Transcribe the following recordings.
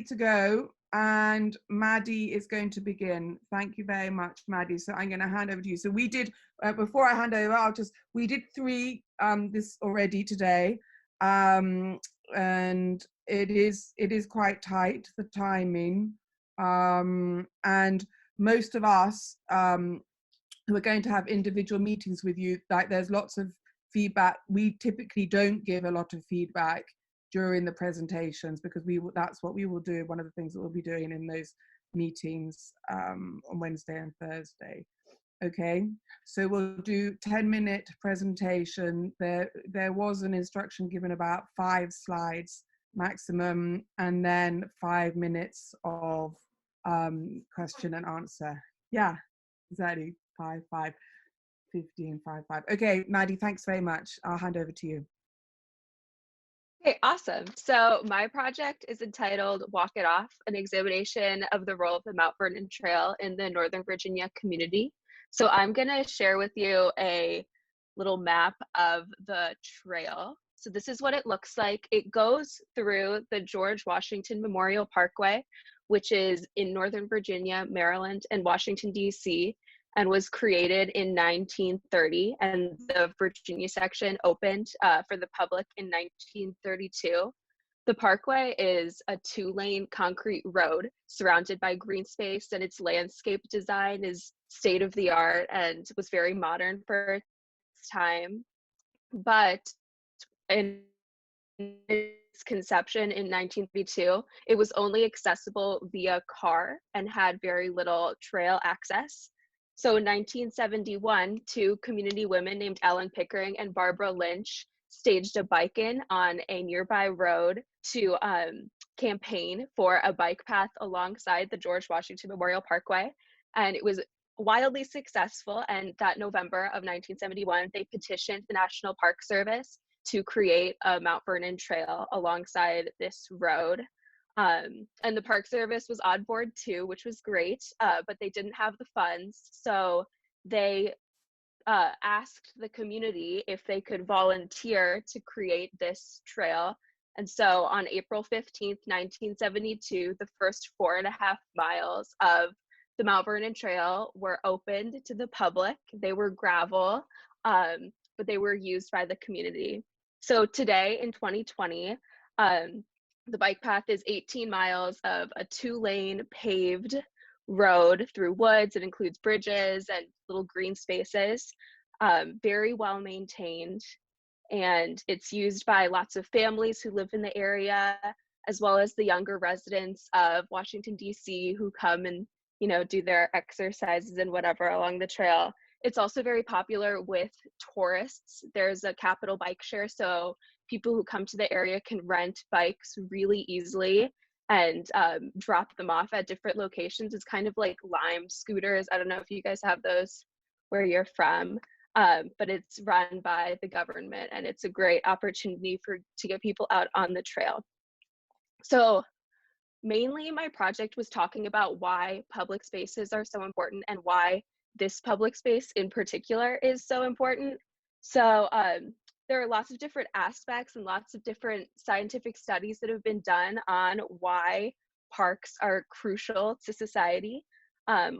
to go, and Maddie is going to begin. Thank you very much, Maddie. So I'm going to hand over to you. So we did, before I hand over, we did 3 this already today, and it is quite tight, the timing, and most of us who are going to have individual meetings with you, like there's lots of feedback. We typically don't give a lot of feedback during the presentations, because that's what we will do. One of the things that we'll be doing in those meetings on Wednesday and Thursday. Okay, so we'll do 10-minute presentation. There was an instruction given about 5 slides maximum, and then 5 minutes of question and answer. Yeah, exactly. 5, 15, 5. Okay, Maddie, thanks very much. I'll hand over to you. Okay, awesome. So my project is entitled Walk It Off, an examination of the role of the Mount Vernon Trail in the Northern Virginia community. So I'm going to share with you a little map of the trail. So this is what it looks like. It goes through the George Washington Memorial Parkway, which is in Northern Virginia, Maryland, and Washington, D.C., and was created in 1930, and the Virginia section opened for the public in 1932. The parkway is a 2-lane concrete road surrounded by green space, and its landscape design is state-of-the-art and was very modern for its time. But in its conception in 1932, it was only accessible via car and had very little trail access. So in 1971, 2 community women named Ellen Pickering and Barbara Lynch staged a bike-in on a nearby road to campaign for a bike path alongside the George Washington Memorial Parkway. And it was wildly successful. And that November of 1971, they petitioned the National Park Service to create a Mount Vernon Trail alongside this road. And the Park Service was on board too, which was great, but they didn't have the funds. So they asked the community if they could volunteer to create this trail. And so on April 15th, 1972, the first 4.5 miles of the Mount Vernon Trail were opened to the public. They were gravel, but they were used by the community. So today in 2020, the bike path is 18 miles of a 2-lane paved road through woods. It includes bridges and little green spaces, very well maintained. And it's used by lots of families who live in the area, as well as the younger residents of Washington, D.C., who come and, you know, do their exercises and whatever along the trail. It's also very popular with tourists. There's a Capital bike share, so people who come to the area can rent bikes really easily and drop them off at different locations. It's kind of like Lime scooters. I don't know if you guys have those where you're from, but it's run by the government, and it's a great opportunity to get people out on the trail. So mainly my project was talking about why public spaces are so important and why this public space in particular is so important. So there are lots of different aspects and lots of different scientific studies that have been done on why parks are crucial to society.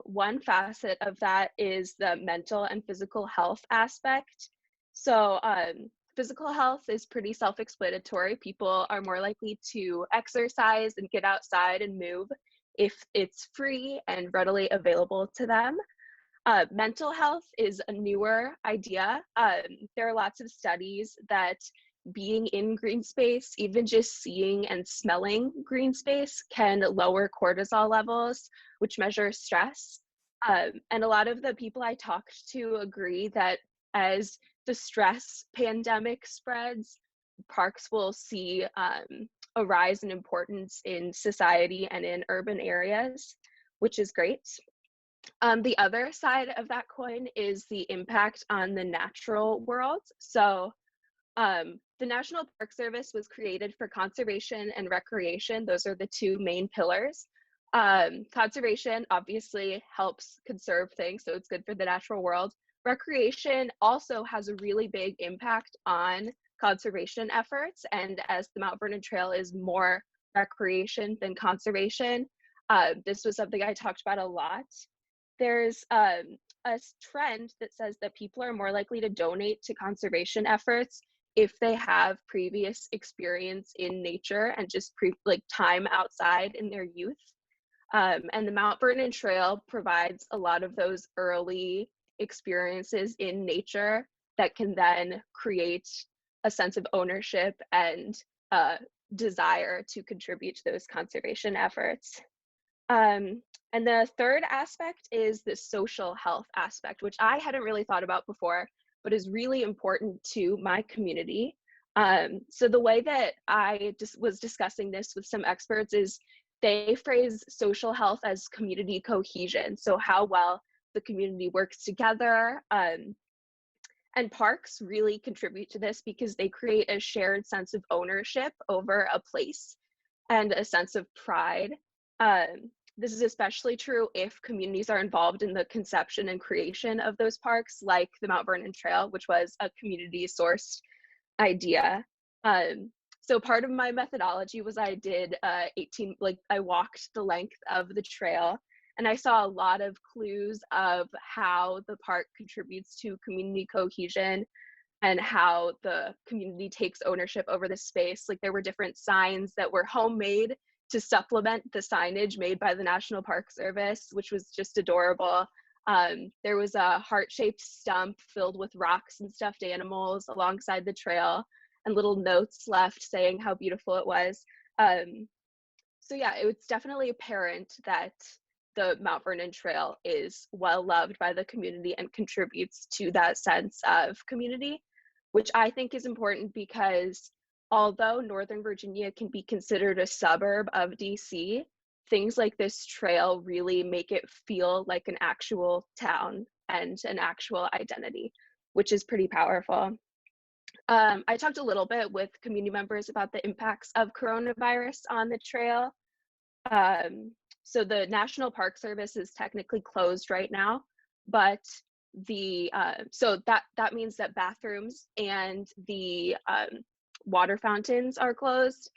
One facet of that is the mental and physical health aspect. So physical health is pretty self-explanatory. People are more likely to exercise and get outside and move if it's free and readily available to them. Mental health is a newer idea. There are lots of studies that being in green space, even just seeing and smelling green space, can lower cortisol levels, which measure stress. And a lot of the people I talked to agree that as the stress pandemic spreads, parks will see a rise in importance in society and in urban areas, which is great. The other side of that coin is the impact on the natural world. So the National Park Service was created for conservation and recreation. Those are the 2 main pillars. Conservation obviously helps conserve things, so it's good for the natural world. Recreation also has a really big impact on conservation efforts, and as the Mount Vernon Trail is more recreation than conservation. This was something I talked about a lot. There's a trend that says that people are more likely to donate to conservation efforts if they have previous experience in nature and just like time outside in their youth. And the Mount Vernon Trail provides a lot of those early experiences in nature that can then create a sense of ownership and desire to contribute to those conservation efforts. And the third aspect is the social health aspect, which I hadn't really thought about before, but is really important to my community. So the way that I was discussing this with some experts is they phrase social health as community cohesion. So how well the community works together. And parks really contribute to this because they create a shared sense of ownership over a place and a sense of pride. This is especially true if communities are involved in the conception and creation of those parks, like the Mount Vernon Trail, which was a community-sourced idea. So part of my methodology was I did I walked the length of the trail, and I saw a lot of clues of how the park contributes to community cohesion and how the community takes ownership over the space. Like there were different signs that were homemade to supplement the signage made by the National Park Service, which was just adorable. There was a heart-shaped stump filled with rocks and stuffed animals alongside the trail, and little notes left saying how beautiful it was. So yeah, it's definitely apparent that the Mount Vernon Trail is well loved by the community and contributes to that sense of community, which I think is important because although Northern Virginia can be considered a suburb of DC, things like this trail really make it feel like an actual town and an actual identity, which is pretty powerful. I talked a little bit with community members about the impacts of coronavirus on the trail. So the National Park Service is technically closed right now, but so that means that bathrooms and the water fountains are closed,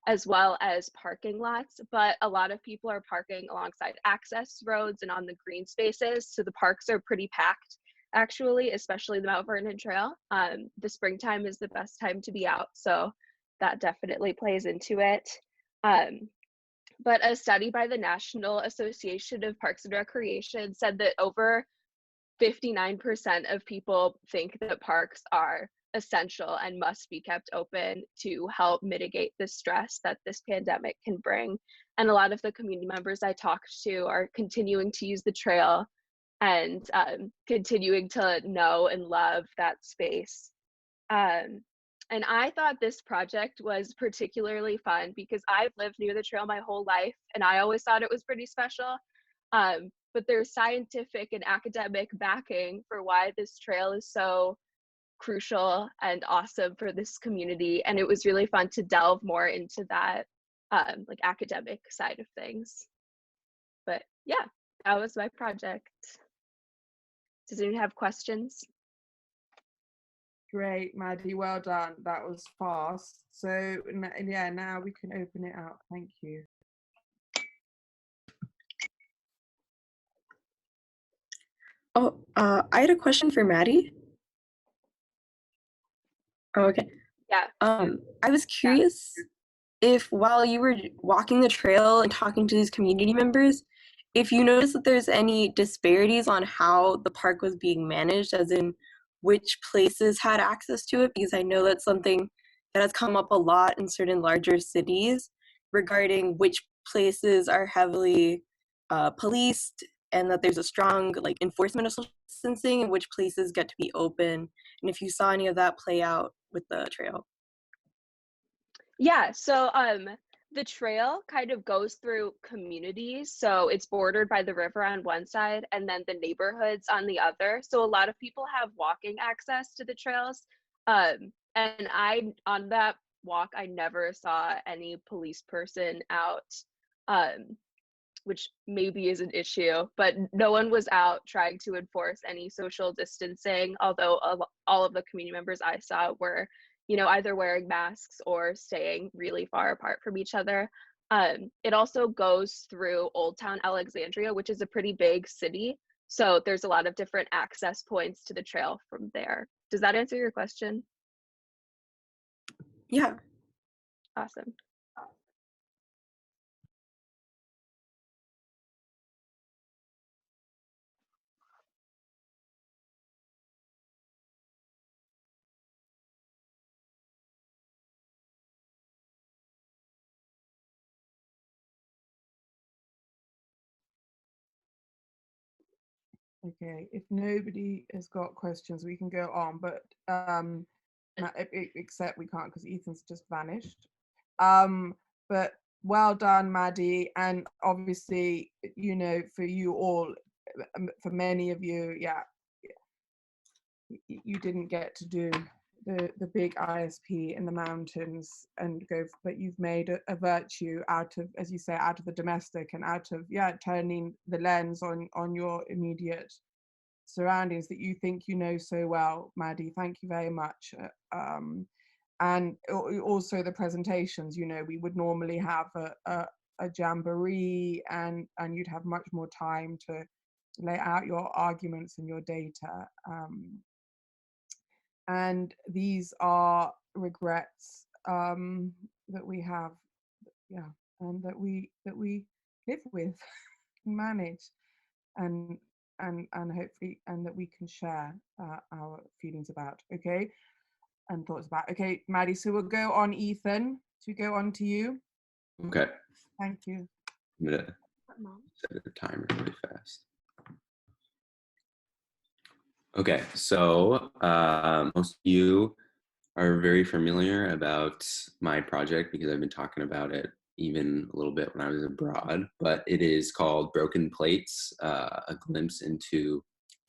as well as parking lots, but a lot of people are parking alongside access roads and on the green spaces, so the parks are pretty packed, actually, especially the Mount Vernon Trail. The springtime is the best time to be out, so that definitely plays into it. But a study by the National Association of Parks and Recreation said that over 59% of people think that parks are essential and must be kept open to help mitigate the stress that this pandemic can bring. And a lot of the community members I talked to are continuing to use the trail and continuing to know and love that space. And I thought this project was particularly fun because I've lived near the trail my whole life, and I always thought it was pretty special. But there's scientific and academic backing for why this trail is so crucial and awesome for this community. And it was really fun to delve more into that like academic side of things. But yeah, that was my project. Does anyone have questions? Great, Maddie, well done. That was fast. So yeah, now we can open it up. Thank you. Oh, I had a question for Maddie. Oh, okay. Yeah. I was curious if while you were walking the trail and talking to these community members, if you noticed that there's any disparities on how the park was being managed, as in which places had access to it, because I know that's something that has come up a lot in certain larger cities regarding which places are heavily policed and that there's a strong like enforcement of social distancing and which places get to be open, and if you saw any of that play out with the trail. Yeah, so the trail kind of goes through communities. So it's bordered by the river on one side and then the neighborhoods on the other. So a lot of people have walking access to the trails. And on that walk, I never saw any police person out, which maybe is an issue, but no one was out trying to enforce any social distancing, although all of the community members I saw were either wearing masks or staying really far apart from each other. It also goes through Old Town Alexandria, which is a pretty big city. So there's a lot of different access points to the trail from there. Does that answer your question? Yeah. Awesome. Okay, if nobody has got questions, we can go on, but except we can't because Ethan's just vanished. But well done, Maddie, and obviously, for you all, for many of you, yeah, you didn't get to do the big ISP in the mountains and go, but you've made a virtue out of, as you say, out of the domestic and out of turning the lens on your immediate surroundings that you think you know so well. Maddie, thank you very much. And also the presentations, we would normally have a jamboree and you'd have much more time to lay out your arguments and your data. And these are regrets that we have, and that we live with, manage, and hopefully, and that we can share our feelings about, okay, and thoughts about. Okay, Maddie, so we'll go on Ethan, to go on to you. Okay. Thank you. I'm gonna set a timer really fast. Okay, so most of you are very familiar about my project because I've been talking about it even a little bit when I was abroad, but it is called Broken Plates, a glimpse into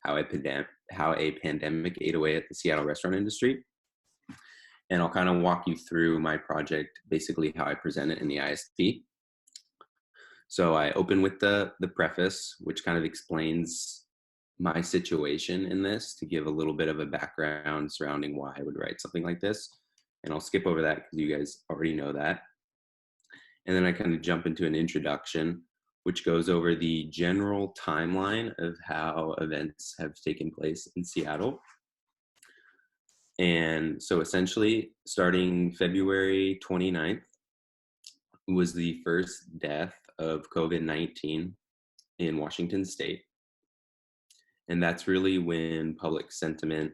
how a pandemic ate away at the Seattle restaurant industry. And I'll kind of walk you through my project, basically how I present it in the ISP. So I open with the preface, which kind of explains my situation in this to give a little bit of a background surrounding why I would write something like this. And I'll skip over that because you guys already know that. And then I kind of jump into an introduction, which goes over the general timeline of how events have taken place in Seattle. And so essentially, starting February 29th was the first death of COVID-19 in Washington state. And that's really when public sentiment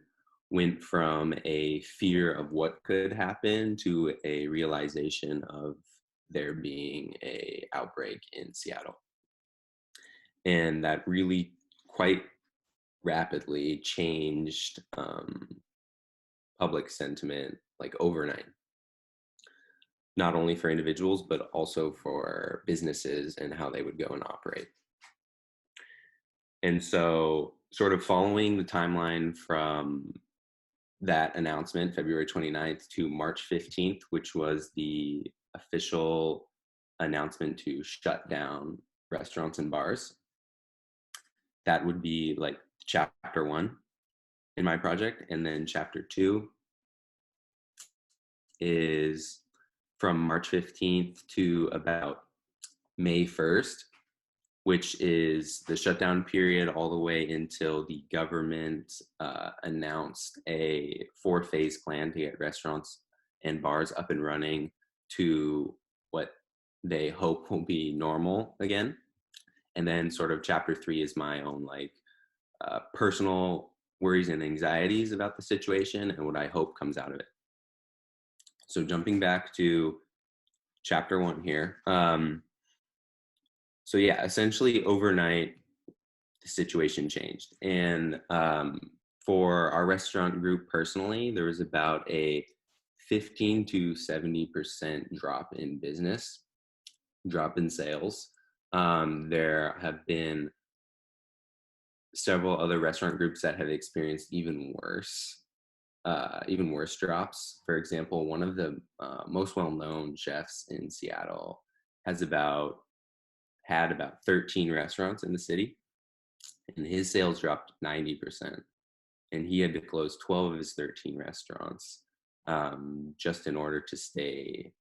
went from a fear of what could happen to a realization of there being an outbreak in Seattle. And that really quite rapidly changed public sentiment like overnight, not only for individuals, but also for businesses and how they would go and operate. And so sort of following the timeline from that announcement, February 29th to March 15th, which was the official announcement to shut down restaurants and bars. That would be like chapter 1 in my project. And then chapter 2 is from March 15th to about May 1st, which is the shutdown period all the way until the government announced a 4-phase plan to get restaurants and bars up and running to what they hope will be normal again. And then sort of chapter 3 is my own personal worries and anxieties about the situation and what I hope comes out of it. So jumping back to chapter 1 here. So yeah, essentially overnight, the situation changed. And for our restaurant group personally, there was about a 15 to 70% drop in business, drop in sales. There have been several other restaurant groups that have experienced even worse drops. For example, one of the most well-known chefs in Seattle had about 13 restaurants in the city, and his sales dropped 90%. And he had to close 12 of his 13 restaurants just in order to stay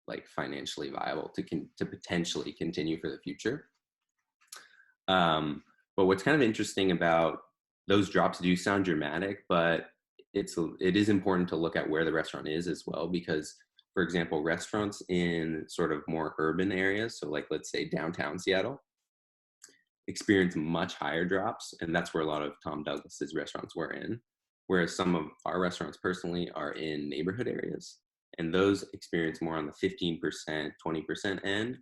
like financially viable to potentially continue for the future. But what's kind of interesting about those drops do sound dramatic, but it is important to look at where the restaurant is as well, because for example, restaurants in sort of more urban areas, so like let's say downtown Seattle, experience much higher drops, and that's where a lot of Tom Douglas's restaurants were in, whereas some of our restaurants personally are in neighborhood areas, and those experience more on the 15%, 20% end.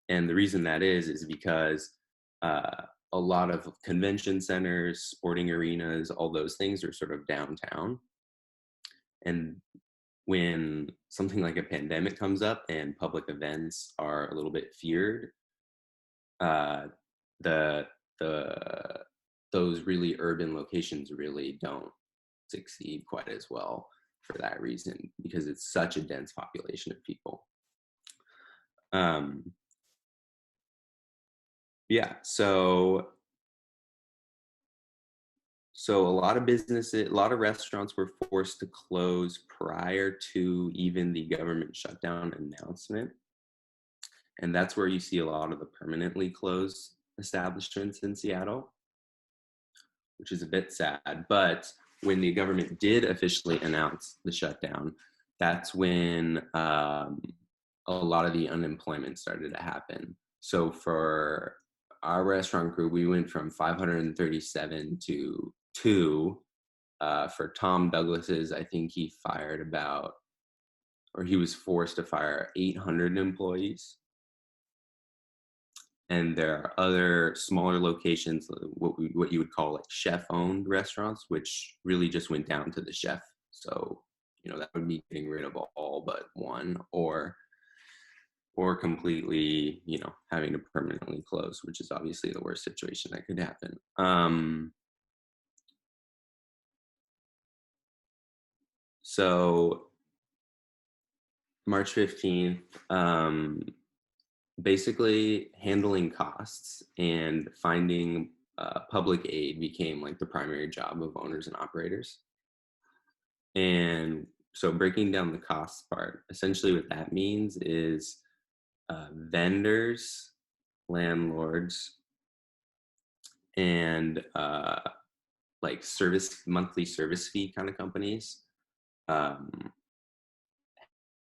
And the reason that is because a lot of convention centers, sporting arenas, all those things are sort of downtown. And when something like a pandemic comes up and public events are a little bit feared, those really urban locations really don't succeed quite as well for that reason, because it's such a dense population of people. Yeah, so a lot of businesses, a lot of restaurants were forced to close prior to even the government shutdown announcement. And that's where you see a lot of the permanently closed establishments in Seattle, which is a bit sad. But when the government did officially announce the shutdown, that's when a lot of the unemployment started to happen. So for our restaurant group, we went from 537 to 2. For Tom Douglas's, I think he was forced to fire 800 employees. And there are other smaller locations, what you would call like chef-owned restaurants, which really just went down to the chef. So, that would be getting rid of all but one, or completely, having to permanently close, which is obviously the worst situation that could happen. So March 15th, basically handling costs and finding public aid became like the primary job of owners and operators. And so breaking down the cost part, essentially what that means is vendors, landlords, and like monthly service fee kind of companies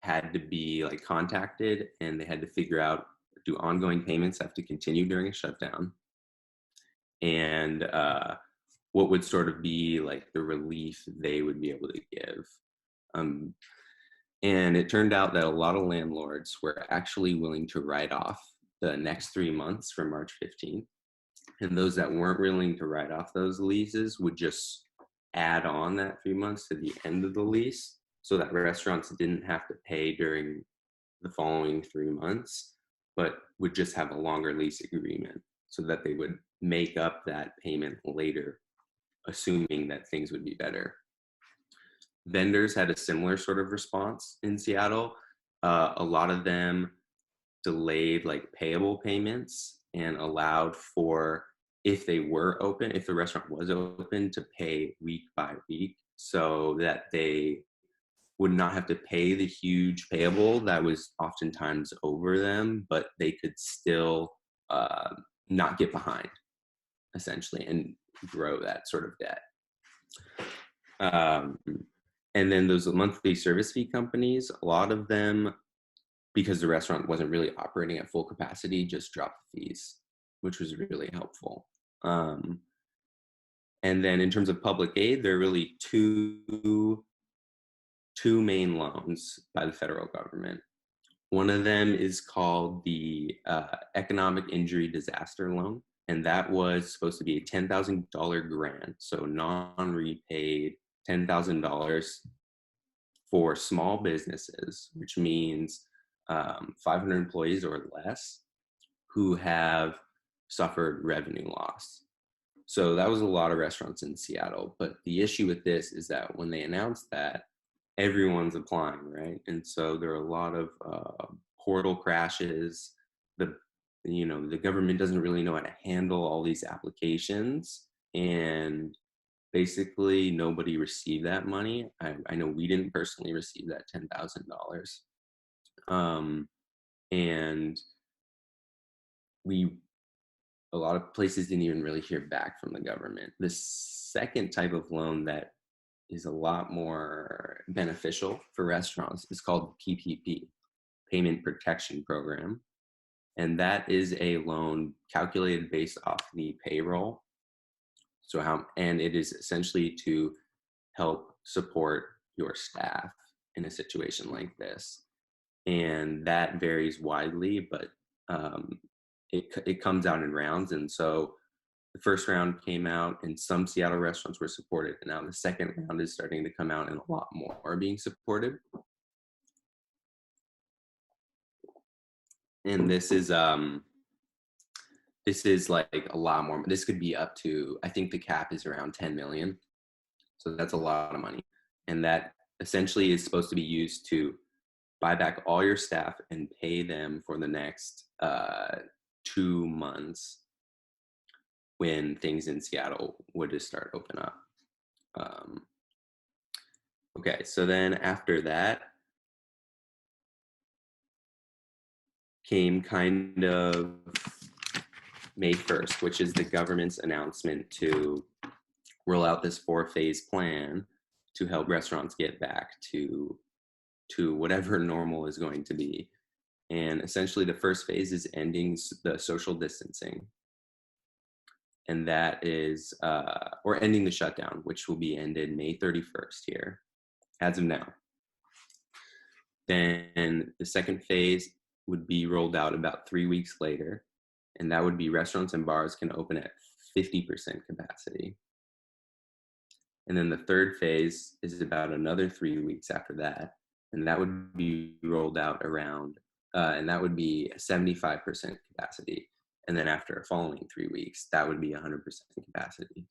had to be like contacted, and they had to figure out, do ongoing payments have to continue during a shutdown, and what would sort of be like the relief they would be able to give. And it turned out that a lot of landlords were actually willing to write off the next 3 months from March 15th. And those that weren't willing to write off those leases would just add on that 3 months to the end of the lease, so that restaurants didn't have to pay during the following 3 months, but would just have a longer lease agreement so that they would make up that payment later, assuming that things would be better. Vendors had a similar sort of response in Seattle. A lot of them delayed like payable payments and allowed for, if they were open, if the restaurant was open, to pay week by week, so that they would not have to pay the huge payable that was oftentimes over them, but they could still not get behind, essentially, and grow that sort of debt. And then those monthly service fee companies, a lot of them, because the restaurant wasn't really operating at full capacity, just dropped the fees, which was really helpful. And then in terms of public aid, there are really two main loans by the federal government. One of them is called the Economic Injury Disaster Loan, and that was supposed to be a $10,000 grant, so non-repaid $10,000 for small businesses, which means 500 employees or less who have suffered revenue loss. So that was a lot of restaurants in Seattle. But the issue with this is that when they announced that, everyone's applying, right? And so there are a lot of portal crashes. The government doesn't really know how to handle all these applications, and basically nobody received that money. I know we didn't personally receive that $10,000. And a lot of places didn't even really hear back from the government. The second type of loan that is a lot more beneficial for restaurants is called PPP, Payment Protection Program. And that is a loan calculated based off the payroll. And it is essentially to help support your staff in a situation like this. And that varies widely, but it comes out in rounds. And so the first round came out and some Seattle restaurants were supported. And now the second round is starting to come out and a lot more are being supported. And this is like a lot more. This could be up to, I think the cap is around 10 million. So that's a lot of money. And that essentially is supposed to be used to buy back all your staff and pay them for the next 2 months when things in Seattle would just start open up. Okay, so then after that came kind of May 1st, which is the government's announcement to roll out this 4-phase plan to help restaurants get back to whatever normal is going to be. And essentially the first phase is ending the social distancing. And that is, or ending the shutdown, which will be ended May 31st here, as of now. Then the second phase would be rolled out about 3 weeks later. And that would be restaurants and bars can open at 50% capacity. And then the third phase is about another 3 weeks after that. And that would be rolled out around, and that would be 75% capacity. And then after the following 3 weeks, that would be 100% capacity.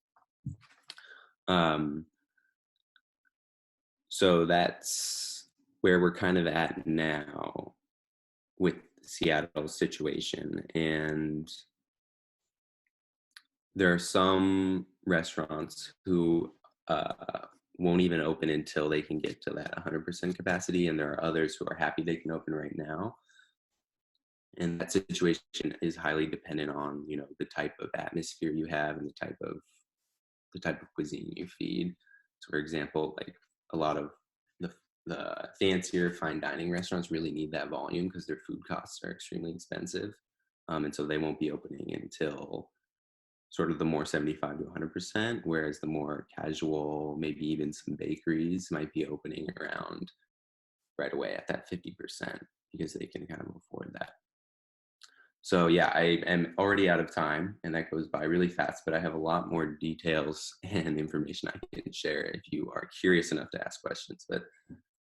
So that's where we're kind of at now with Seattle's situation. And there are some restaurants who won't even open until they can get to that 100% capacity. And there are others who are happy they can open right now. And that situation is highly dependent on, you know, the type of atmosphere you have and the type of cuisine you feed. So for example, like a lot of the fancier fine dining restaurants really need that volume because their food costs are extremely expensive. And so they won't be opening until sort of the more 75 to 100%, whereas the more casual, maybe even some bakeries might be opening around right away at that 50% because they can kind of afford that. So yeah, I am already out of time and that goes by really fast, but I have a lot more details and information I can share if you are curious enough to ask questions. But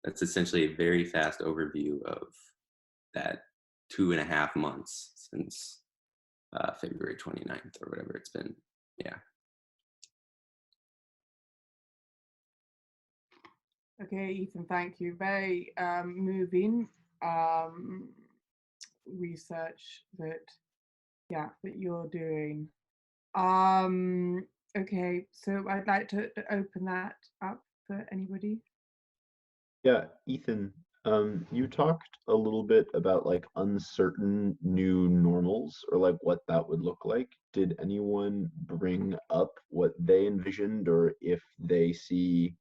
that's essentially a very fast overview of that 2.5 months since February 29th or whatever it's been. Yeah. Okay, Ethan, thank you. Very moving research that you're doing. Okay, so I'd like to open that up for anybody. Yeah, Ethan, you talked a little bit about like uncertain new normals or like what that would look like. Did anyone bring up what they envisioned or if they see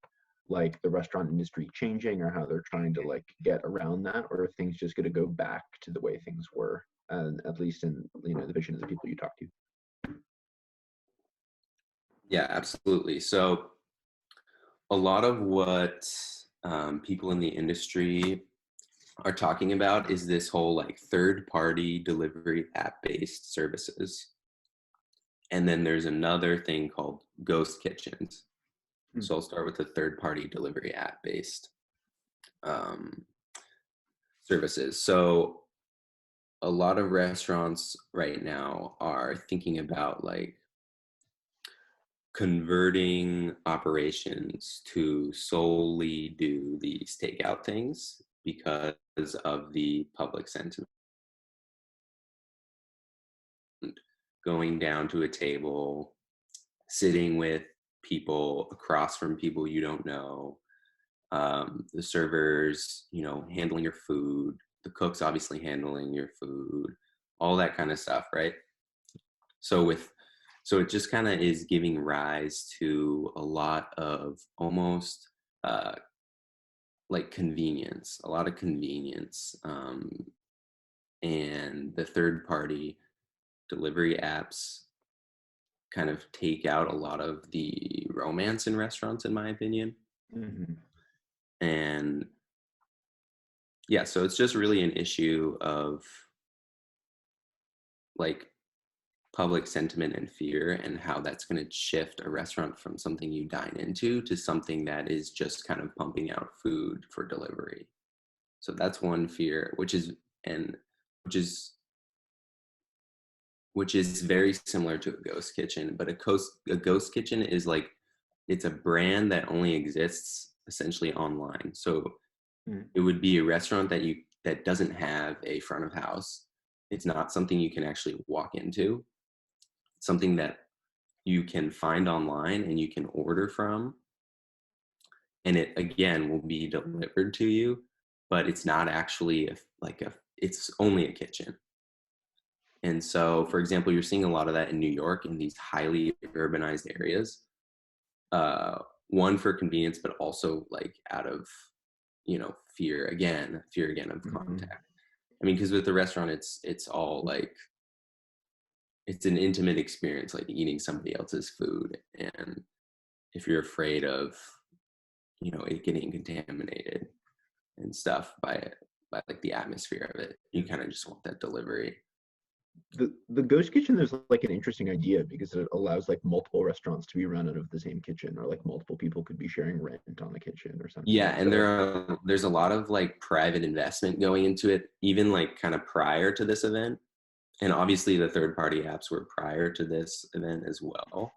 like the restaurant industry changing or how they're trying to like get around that, or if things just going to go back to the way things were, and at least in, you know, the vision of the people you talk to? Yeah, absolutely. So a lot of what people in the industry are talking about is this whole like third-party delivery app-based services. And then there's another thing called ghost kitchens. So I'll start with the third-party delivery app-based services. So a lot of restaurants right now are thinking about like converting operations to solely do these takeout things because of the public sentiment. Going down to a table, sitting with people across from people you don't know, the servers, you know, handling your food, the cooks obviously handling your food, all that kind of stuff, right? So it just kind of is giving rise to a lot of almost like convenience, a lot of convenience, and the third party delivery apps kind of take out a lot of the romance in restaurants, in my opinion. Mm-hmm. And yeah, so it's just really an issue of like public sentiment and fear, and how that's going to shift a restaurant from something you dine into to something that is just kind of pumping out food for delivery. So that's one fear, which is very similar to a ghost kitchen. But a ghost kitchen is like, it's a brand that only exists essentially online. So it would be a restaurant that doesn't have a front of house. It's not something you can actually walk into. It's something that you can find online and you can order from. And it, again, will be delivered to you, but it's not actually it's only a kitchen. And so, for example, you're seeing a lot of that in New York, in these highly urbanized areas. One, for convenience, but also like out of, you know, fear again of contact. I mean, because with the restaurant, it's all like, it's an intimate experience, like eating somebody else's food. And if you're afraid of, you know, it getting contaminated and stuff by like the atmosphere of it, you kind of just want that delivery. The ghost kitchen is like an interesting idea because it allows like multiple restaurants to be run out of the same kitchen, or like multiple people could be sharing rent on the kitchen or something. Yeah, and there's a lot of like private investment going into it, even like kind of prior to this event. And obviously the third party apps were prior to this event as well.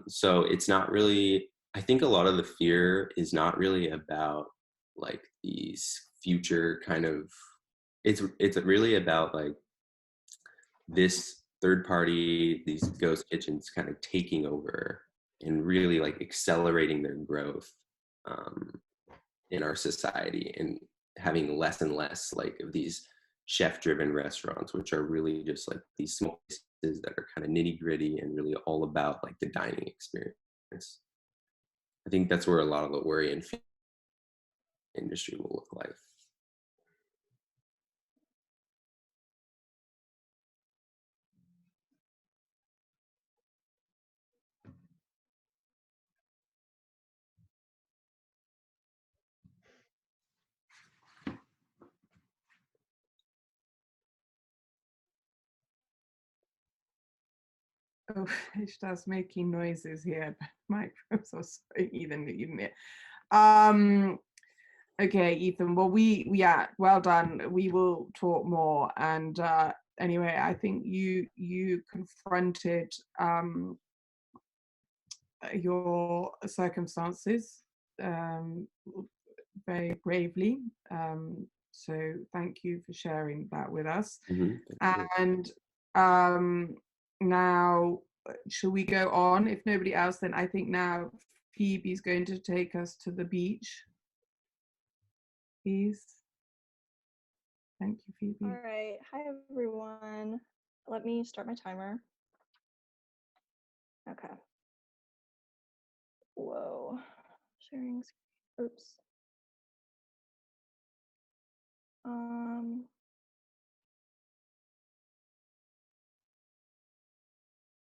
So it's not really, I think a lot of the fear is not really about like these future kind of, it's really about like this third party, these ghost kitchens kind of taking over and really like accelerating their growth in our society, and having less and less like of these chef driven restaurants, which are really just like these small places that are kind of nitty gritty and really all about like the dining experience. I think that's where a lot of the worry and fear industry will look like. Oh, it starts making noises here. Microphones are so even it. Okay, Ethan. Well, yeah, well done. We will talk more. And anyway, I think you confronted your circumstances very bravely. So thank you for sharing that with us. And now, shall we go on? If nobody else, then I think now Phoebe's going to take us to the beach. Please. Thank you, Phoebe. All right. Hi, everyone. Let me start my timer. Okay. Whoa. Sharing screen. Oops.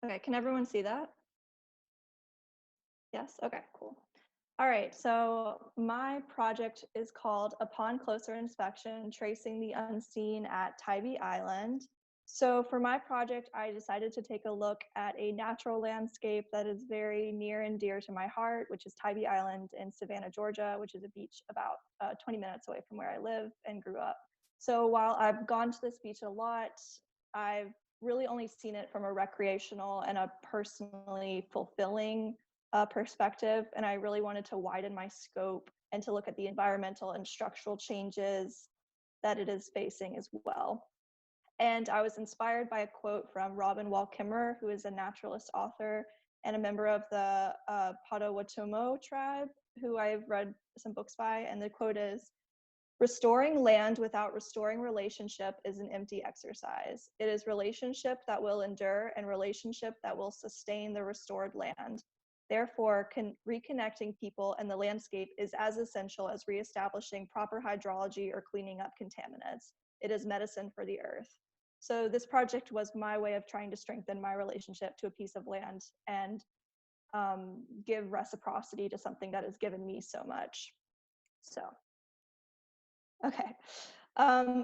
Okay, can everyone see that? Yes? Okay, cool. All right, so my project is called Upon Closer Inspection, Tracing the Unseen at Tybee Island. So for my project, I decided to take a look at a natural landscape that is very near and dear to my heart, which is Tybee Island in Savannah, Georgia, which is a beach about 20 minutes away from where I live and grew up. So while I've gone to this beach a lot, I've really only seen it from a recreational and a personally fulfilling perspective, and I really wanted to widen my scope and to look at the environmental and structural changes that it is facing as well. And I was inspired by a quote from Robin Wall Kimmerer, who is a naturalist author, and a member of the Potawatomi tribe, who I've read some books by, and the quote is, "Restoring land without restoring relationship is an empty exercise. It is relationship that will endure and relationship that will sustain the restored land. Therefore, reconnecting people and the landscape is as essential as reestablishing proper hydrology or cleaning up contaminants. It is medicine for the earth." So this project was my way of trying to strengthen my relationship to a piece of land and give reciprocity to something that has given me so much. So, okay.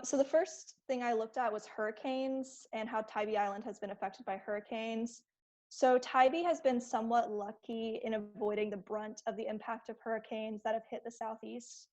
So the first thing I looked at was hurricanes and how Tybee Island has been affected by hurricanes. So Tybee has been somewhat lucky in avoiding the brunt of the impact of hurricanes that have hit the southeast,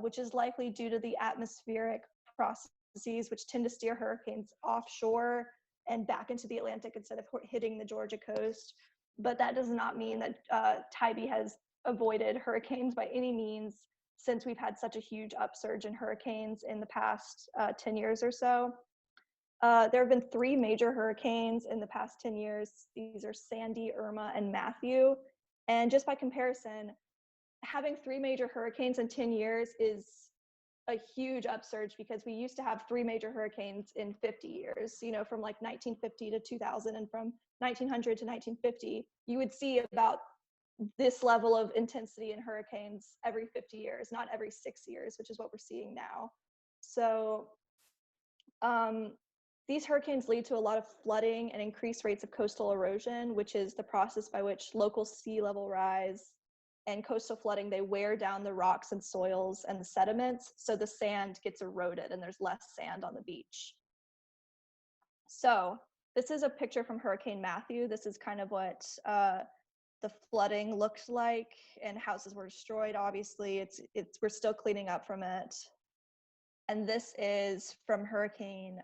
which is likely due to the atmospheric processes which tend to steer hurricanes offshore and back into the Atlantic instead of hitting the Georgia coast. But that does not mean that Tybee has avoided hurricanes by any means, since we've had such a huge upsurge in hurricanes in the past 10 years or so. There have been 3 major hurricanes in the past 10 years. These are Sandy, Irma, and Matthew. And just by comparison, having 3 major hurricanes in 10 years is a huge upsurge, because we used to have 3 major hurricanes in 50 years, you know, from like 1950 to 2000, and from 1900 to 1950, you would see about this level of intensity in hurricanes every 50 years, not every 6 years, which is what we're seeing now. So these hurricanes lead to a lot of flooding and increased rates of coastal erosion, which is the process by which local sea level rise and coastal flooding, they wear down the rocks and soils and the sediments, so the sand gets eroded and there's less sand on the beach. So this is a picture from Hurricane Matthew. This is kind of what the flooding looked like, and houses were destroyed. Obviously, we're still cleaning up from it. And this is from Hurricane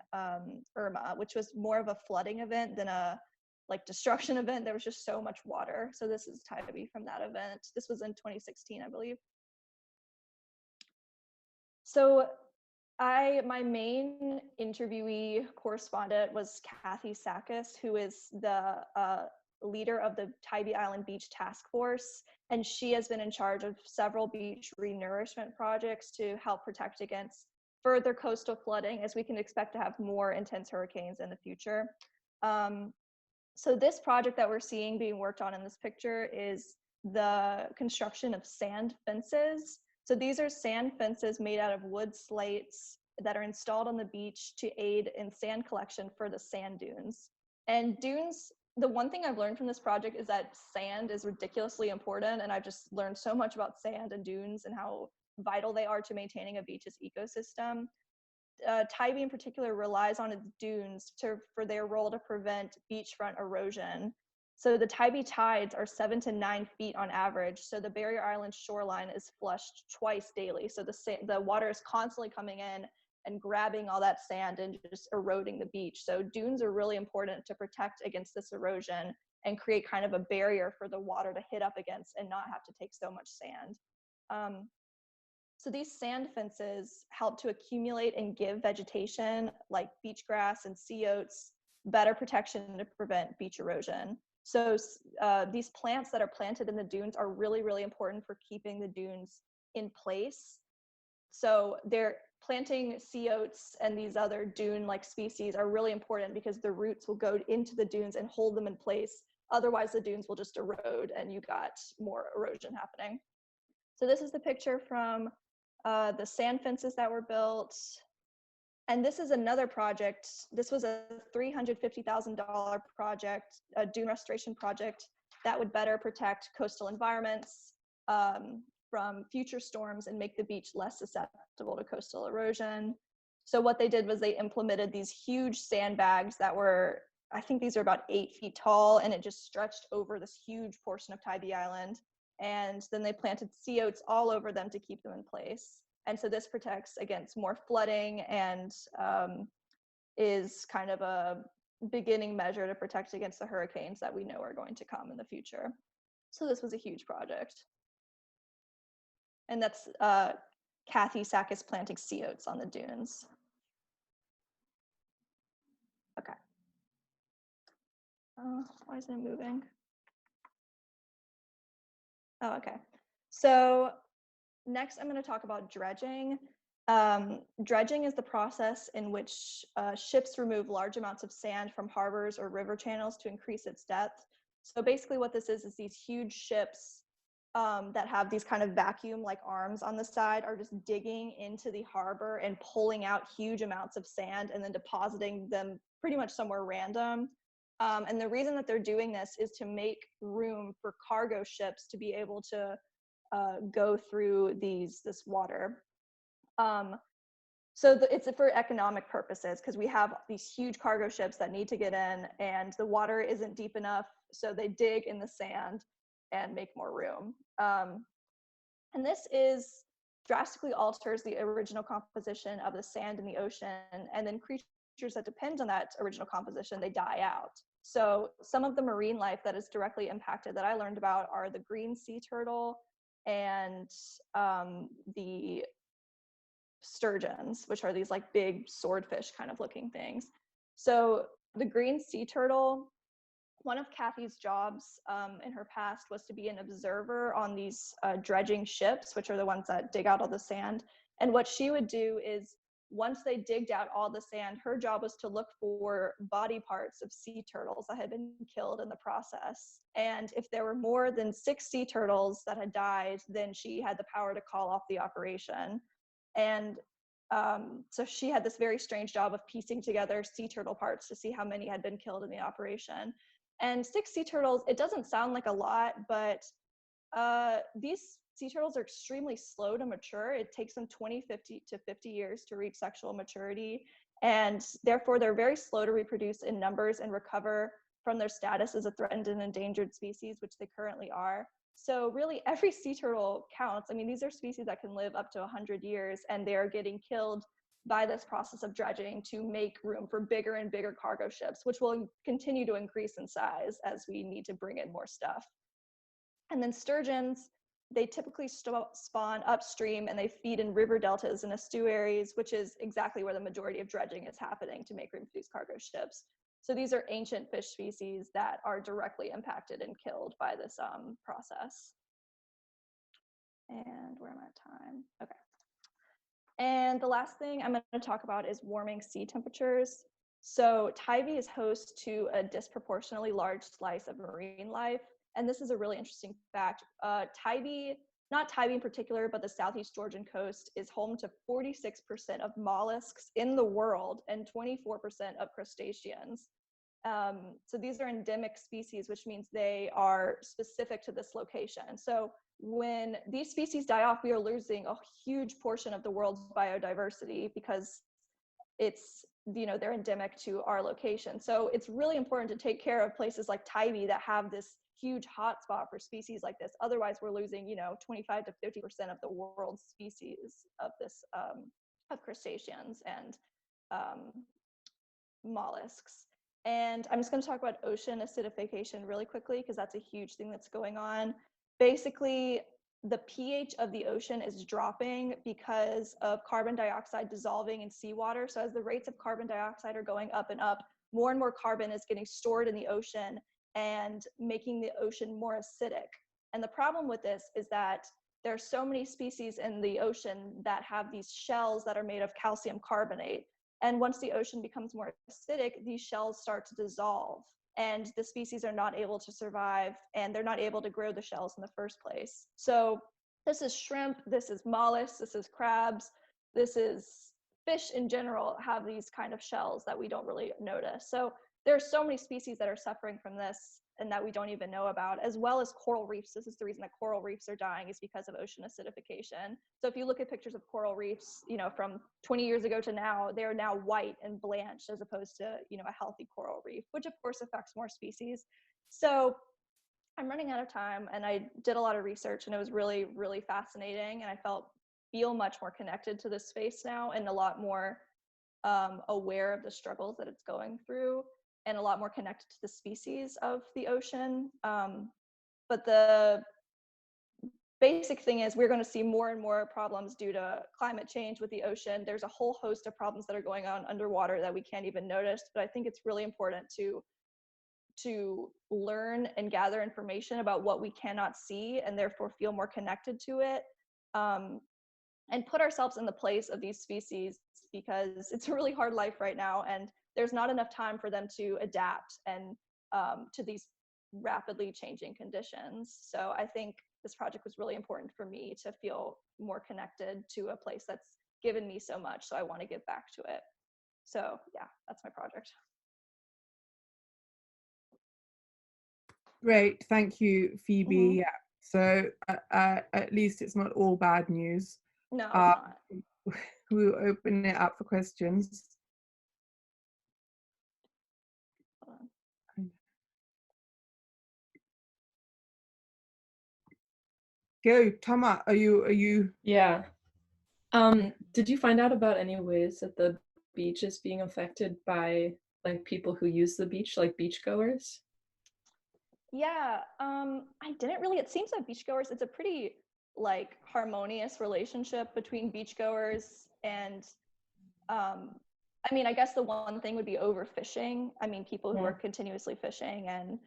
Irma, which was more of a flooding event than a destruction event. There was just so much water. So this is Tybee from that event. This was in 2016, I believe. So my main interviewee correspondent was Kathy Sakis, who is the leader of the Tybee Island Beach Task Force, and she has been in charge of several beach renourishment projects to help protect against further coastal flooding, as we can expect to have more intense hurricanes in the future. So this project that we're seeing being worked on in this picture is the construction of sand fences. So these are sand fences made out of wood slates that are installed on the beach to aid in sand collection for the sand dunes. And dunes, the one thing I've learned from this project is that sand is ridiculously important, and I've just learned so much about sand and dunes and how vital they are to maintaining a beach's ecosystem. Tybee in particular relies on its dunes for their role to prevent beachfront erosion. So the Tybee tides are 7 to 9 feet on average. So the Barrier Island shoreline is flushed twice daily. So the water is constantly coming in and grabbing all that sand and just eroding the beach. So dunes are really important to protect against this erosion and create kind of a barrier for the water to hit up against and not have to take so much sand. So these sand fences help to accumulate and give vegetation like beach grass and sea oats better protection to prevent beach erosion. So these plants that are planted in the dunes are really, really important for keeping the dunes in place. So they're planting sea oats and these other dune-like species are really important because the roots will go into the dunes and hold them in place. Otherwise, the dunes will just erode and you got more erosion happening. So this is the picture from the sand fences that were built. And this is another project. This was a $350,000 project, a dune restoration project that would better protect coastal environments from future storms and make the beach less susceptible to coastal erosion. So what they did was they implemented these huge sandbags that were, I think these are about 8 feet tall, and it just stretched over this huge portion of Tybee Island. And then they planted sea oats all over them to keep them in place. And so this protects against more flooding and is kind of a beginning measure to protect against the hurricanes that we know are going to come in the future. So this was a huge project. And that's Kathy Sakis planting sea oats on the dunes. Okay. Why isn't it moving? Oh, okay. So next I'm going to talk about dredging. Dredging is the process in which ships remove large amounts of sand from harbors or river channels to increase its depth. So basically what this is these huge ships that have these kind of vacuum-like arms on the side are just digging into the harbor and pulling out huge amounts of sand and then depositing them pretty much somewhere random. And the reason that they're doing this is to make room for cargo ships to be able to go through this water. So it's for economic purposes, because we have these huge cargo ships that need to get in and the water isn't deep enough, so they dig in the sand and make more room. And this drastically alters the original composition of the sand in the ocean, and then creatures that depend on that original composition, they die out. So some of the marine life that is directly impacted that I learned about are the green sea turtle and the sturgeons, which are these like big swordfish kind of looking things. So the green sea turtle, one of Kathy's jobs in her past was to be an observer on these dredging ships, which are the ones that dig out all the sand. And what she would do is, once they digged out all the sand, her job was to look for body parts of sea turtles that had been killed in the process. And if there were more than 6 sea turtles that had died, then she had the power to call off the operation. And so she had this very strange job of piecing together sea turtle parts to see how many had been killed in the operation. And 6 sea turtles, it doesn't sound like a lot, but these sea turtles are extremely slow to mature. It takes them 50 years to reach sexual maturity. And therefore, they're very slow to reproduce in numbers and recover from their status as a threatened and endangered species, which they currently are. So really, every sea turtle counts. I mean, these are species that can live up to 100 years, and they are getting killed by this process of dredging to make room for bigger and bigger cargo ships, which will continue to increase in size as we need to bring in more stuff. And then sturgeons, they typically spawn upstream and they feed in river deltas and estuaries, which is exactly where the majority of dredging is happening to make room for these cargo ships. So these are ancient fish species that are directly impacted and killed by this process. And where am I at time? Okay. And the last thing I'm going to talk about is warming sea temperatures. So Tybee is host to a disproportionately large slice of marine life. And this is a really interesting fact. Tybee, not Tybee in particular, but the Southeast Georgian coast is home to 46% of mollusks in the world and 24% of crustaceans. So these are endemic species, which means they are specific to this location. So when these species die off, we are losing a huge portion of the world's biodiversity because it's, you know, they're endemic to our location. So it's really important to take care of places like Tybee that have this huge hotspot for species like this. Otherwise, we're losing, you know, 25 to 50% of the world's species of this, of crustaceans and mollusks. And I'm just going to talk about ocean acidification really quickly because that's a huge thing that's going on. Basically, the pH of the ocean is dropping because of carbon dioxide dissolving in seawater. So as the rates of carbon dioxide are going up and up, more and more carbon is getting stored in the ocean and making the ocean more acidic. And the problem with this is that there are so many species in the ocean that have these shells that are made of calcium carbonate. And once the ocean becomes more acidic, these shells start to dissolve and the species are not able to survive and they're not able to grow the shells in the first place. So this is shrimp, this is mollusks, this is crabs, this is fish in general have these kind of shells that we don't really notice. So there are so many species that are suffering from this and that we don't even know about, as well as coral reefs. This is the reason that coral reefs are dying, is because of ocean acidification. So if you look at pictures of coral reefs, you know, from 20 years ago to now, they're now white and blanched as opposed to, you know, a healthy coral reef, which of course affects more species. So I'm running out of time and I did a lot of research and it was really, really fascinating. And I feel much more connected to this space now and a lot more aware of the struggles that it's going through, and a lot more connected to the species of the ocean. But the basic thing is we're going to see more and more problems due to climate change with the ocean. There's a whole host of problems that are going on underwater that we can't even notice, but I think it's really important to to learn and gather information about what we cannot see and therefore feel more connected to it, and put ourselves in the place of these species, because it's a really hard life right now and there's not enough time for them to adapt and to these rapidly changing conditions. So I think this project was really important for me to feel more connected to a place that's given me so much, so I want to give back to it. So yeah, that's my project. Great, thank you, Phoebe. Yeah. So at least it's not all bad news. No, it's not. We'll open it up for questions. Go, Tamar. Are you? Yeah. Did you find out about any ways that the beach is being affected by like people who use the beach, like beachgoers? Yeah, I didn't really. It seems that beachgoers, it's a pretty like harmonious relationship between beachgoers and I mean, I guess the one thing would be overfishing. I mean, people who are continuously fishing and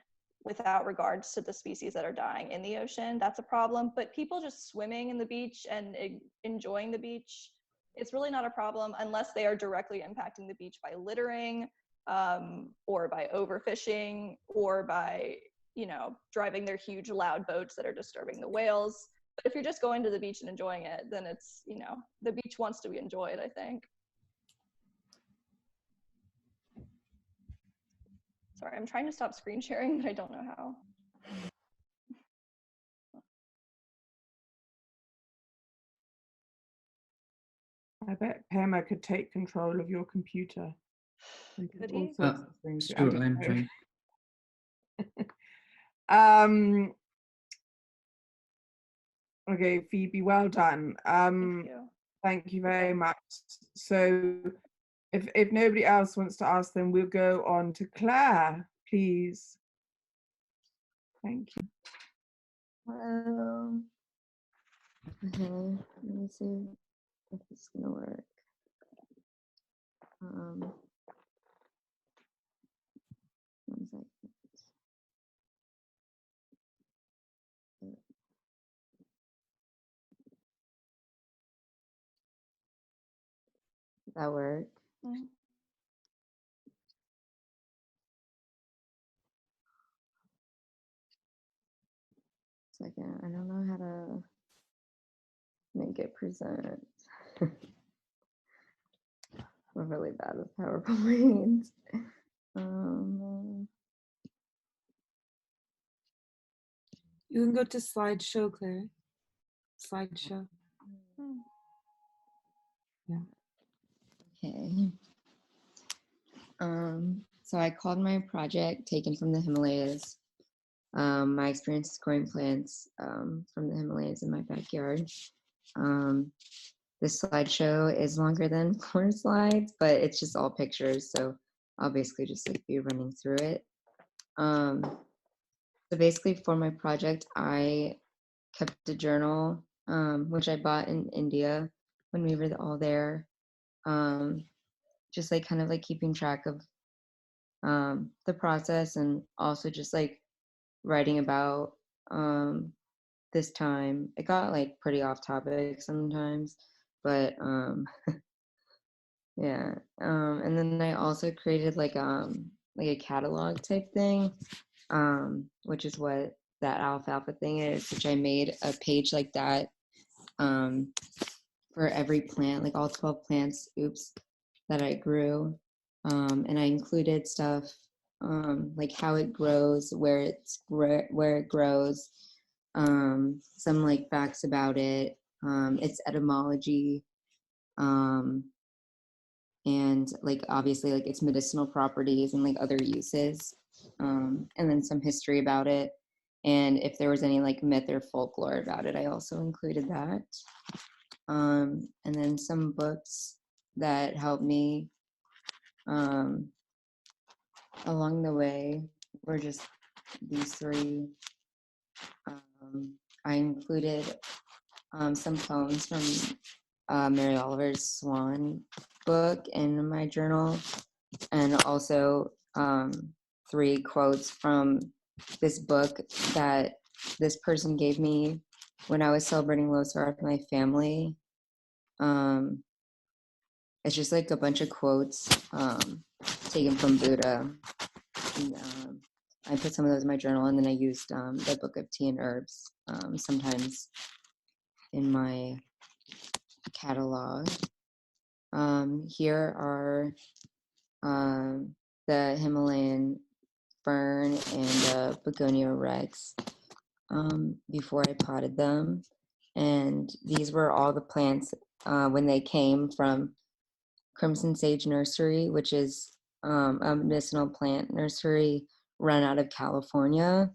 without regards to the species that are dying in the ocean, that's a problem. But people just swimming in the beach and enjoying the beach, it's really not a problem unless they are directly impacting the beach by littering, or by overfishing, or by, you know, driving their huge loud boats that are disturbing the whales. But if you're just going to the beach and enjoying it, then it's, you know, the beach wants to be enjoyed, I think. Sorry, I'm trying to stop screen sharing, but I don't know how. I bet Pema could take control of your computer. Could he? Sure, I'm trying. Okay, Phoebe, well done. Thank you very much. So if nobody else wants to ask them, we'll go on to Claire, please. Thank you. Okay, let me see if it's gonna work. One second. Does that work? Mm-hmm. Second, I don't know how to make it present. We're really bad with PowerPoint. You can go to slideshow, Claire. Slideshow. Yeah. Okay. So I called my project Taken from the Himalayas. My experience growing plants from the Himalayas in my backyard. This slideshow is longer than 4 slides, but it's just all pictures, so I'll basically just like be running through it. So basically for my project, I kept a journal, which I bought in India when we were all there. Just like kind of like keeping track of the process, and also just like writing about this time. It got like pretty off topic sometimes, but yeah. And then I also created like a catalog type thing, which is what that alfalfa thing is, which I made a page like that for every plant, like all 12 plants, that I grew. And I included stuff like how it grows, where it grows, some like facts about it, its etymology, and like obviously like its medicinal properties and like other uses, and then some history about it. And if there was any like myth or folklore about it, I also included that. And then some books that helped me along the way were just these 3. I included some poems from Mary Oliver's Swan book in my journal, and also 3 quotes from this book that this person gave me when I was celebrating Losar with my family. It's just like a bunch of quotes taken from Buddha. And, I put some of those in my journal, and then I used the Book of Tea and Herbs sometimes in my catalog. Here are the Himalayan fern and the Begonia rex before I potted them. And these were all the plants when they came from Crimson Sage Nursery, which is a medicinal plant nursery run out of California.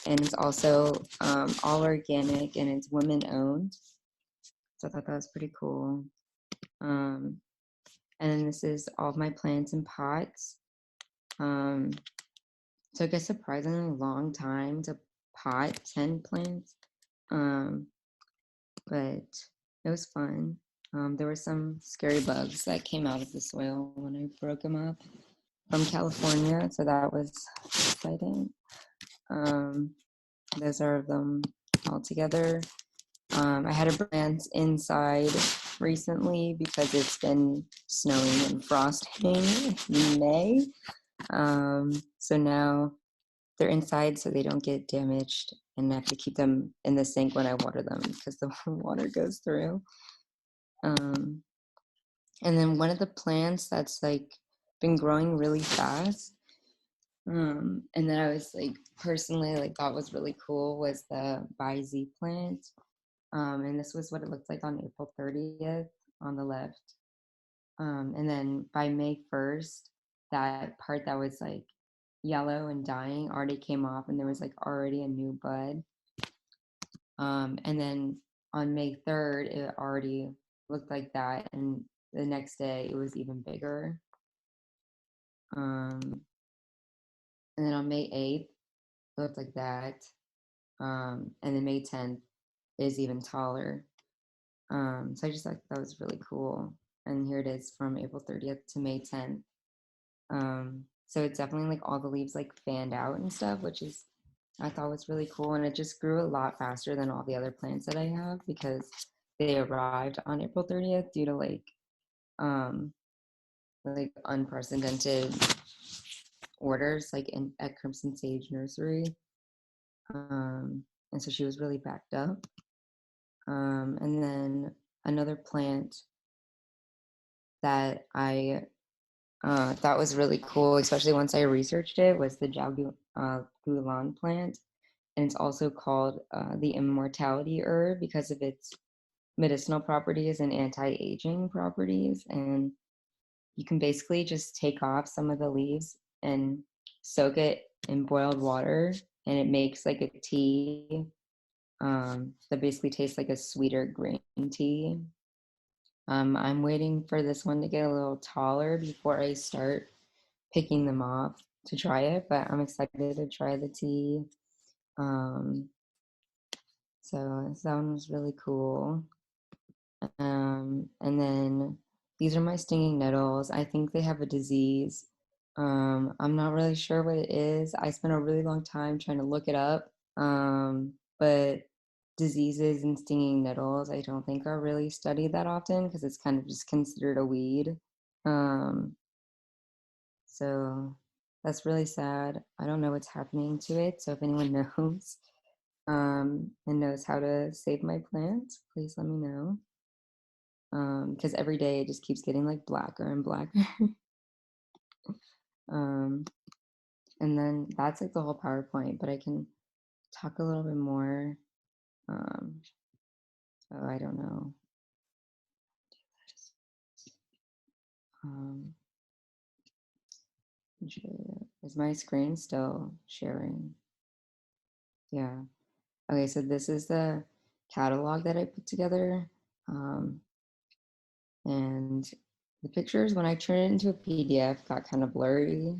And it's also all organic, and it's women owned. So I thought that was pretty cool. And then this is all of my plants in pots. Took a surprisingly long time to pot 10 plants, but it was fun. There were some scary bugs that came out of the soil when I broke them up from California, so that was exciting. Those are them all together. I had a plant inside recently because it's been snowing and frosting in May. So now they're inside so they don't get damaged, and I have to keep them in the sink when I water them because the water goes through. And then one of the plants that's like been growing really fast, and that I was like personally like thought was really cool was the Baizi plant. And this was what it looked like on April 30th on the left. And then by May 1st, that part that was like yellow and dying already came off, and there was like already a new bud. And then on May 3rd, it already looked like that, and the next day it was even bigger. And then on May 8th, it looked like that. And then May 10th is even taller. So I just thought that was really cool. And here it is from April 30th to May 10th. So it's definitely like all the leaves like fanned out and stuff, which is I thought was really cool. And it just grew a lot faster than all the other plants that I have because they arrived on April 30th due to like unprecedented orders like at Crimson Sage Nursery. And so she was really backed up. And then another plant that I thought was really cool, especially once I researched it, was the Gulan plant. And it's also called the immortality herb because of its medicinal properties and anti-aging properties. And you can basically just take off some of the leaves and soak it in boiled water, and it makes like a tea that basically tastes like a sweeter green tea. I'm waiting for this one to get a little taller before I start picking them off to try it, but I'm excited to try the tea. So that one was really cool. And then these are my stinging nettles. I think they have a disease. I'm not really sure what it is. I spent a really long time trying to look it up. But diseases and stinging nettles, I don't think are really studied that often because it's kind of just considered a weed. So that's really sad. I don't know what's happening to it. So if anyone knows and knows how to save my plants, please let me know. Because every day it just keeps getting like blacker and blacker. And then that's like the whole PowerPoint, but I can talk a little bit more. I don't know. Is my screen still sharing? Yeah. Okay, so this is the catalog that I put together. And the pictures, when I turned it into a PDF, got kind of blurry.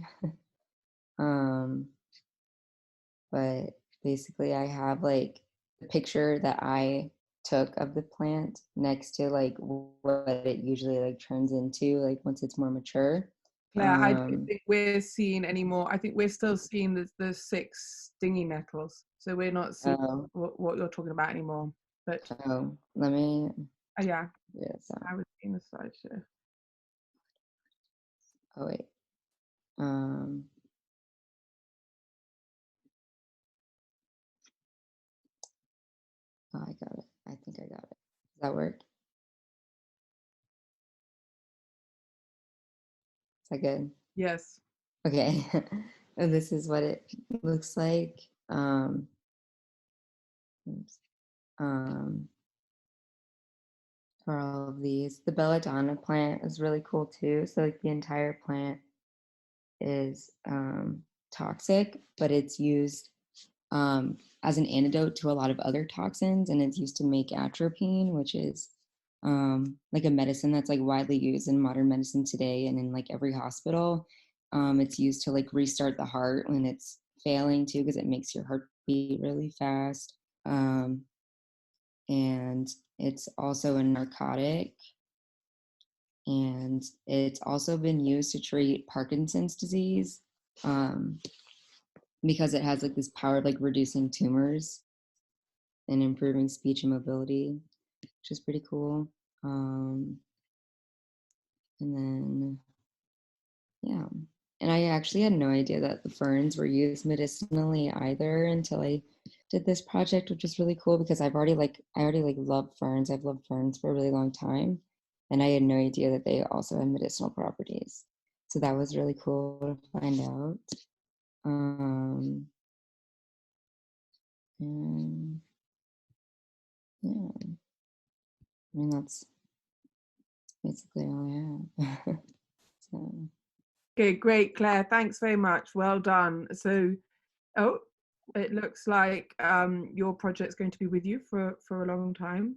But basically I have like the picture that I took of the plant next to like what it usually like turns into like once it's more mature. Claire, I don't think we're seeing anymore. I think we're still seeing the 6 stingy nettles. So we're not seeing what you're talking about anymore. But let me. Yeah. Yeah. I was seeing the slideshow. Oh wait. Oh, I got it. I think I got it. Does that work? Is that good? Yes. Okay. And this is what it looks like. Oops. For all of these. The belladonna plant is really cool too. So like the entire plant is toxic, but it's used as an antidote to a lot of other toxins, and it's used to make atropine, which is like a medicine that's like widely used in modern medicine today and in like every hospital. It's used to like restart the heart when it's failing too, because it makes your heart beat really fast. And it's also a narcotic, and it's also been used to treat Parkinson's disease, because it has like this power of like reducing tumors and improving speech and mobility, which is pretty cool. And then, yeah. And I actually had no idea that the ferns were used medicinally either until I did this project, which is really cool because I already love ferns. I've loved ferns for a really long time. And I had no idea that they also have medicinal properties. So that was really cool to find out. And yeah, I mean, that's basically all I have. So. Okay, great, Claire. Thanks very much. Well done. So, it looks like your project's going to be with you for a long time.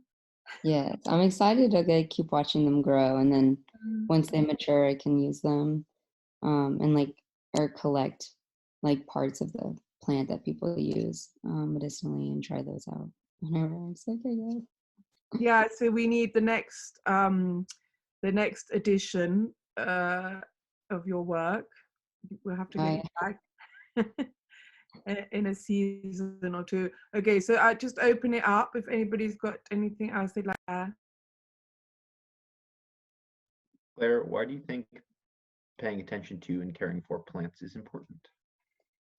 Yes, I'm excited to like, keep watching them grow, and then once they mature, I can use them and like or collect like parts of the plant that people use medicinally and try those out whenever I'm sick, I guess. Yeah, so we need the next edition of your work. We'll have to get you back in a season or two. Okay, so I just open it up if anybody's got anything else they'd like to add. Claire, why do you think paying attention to and caring for plants is important?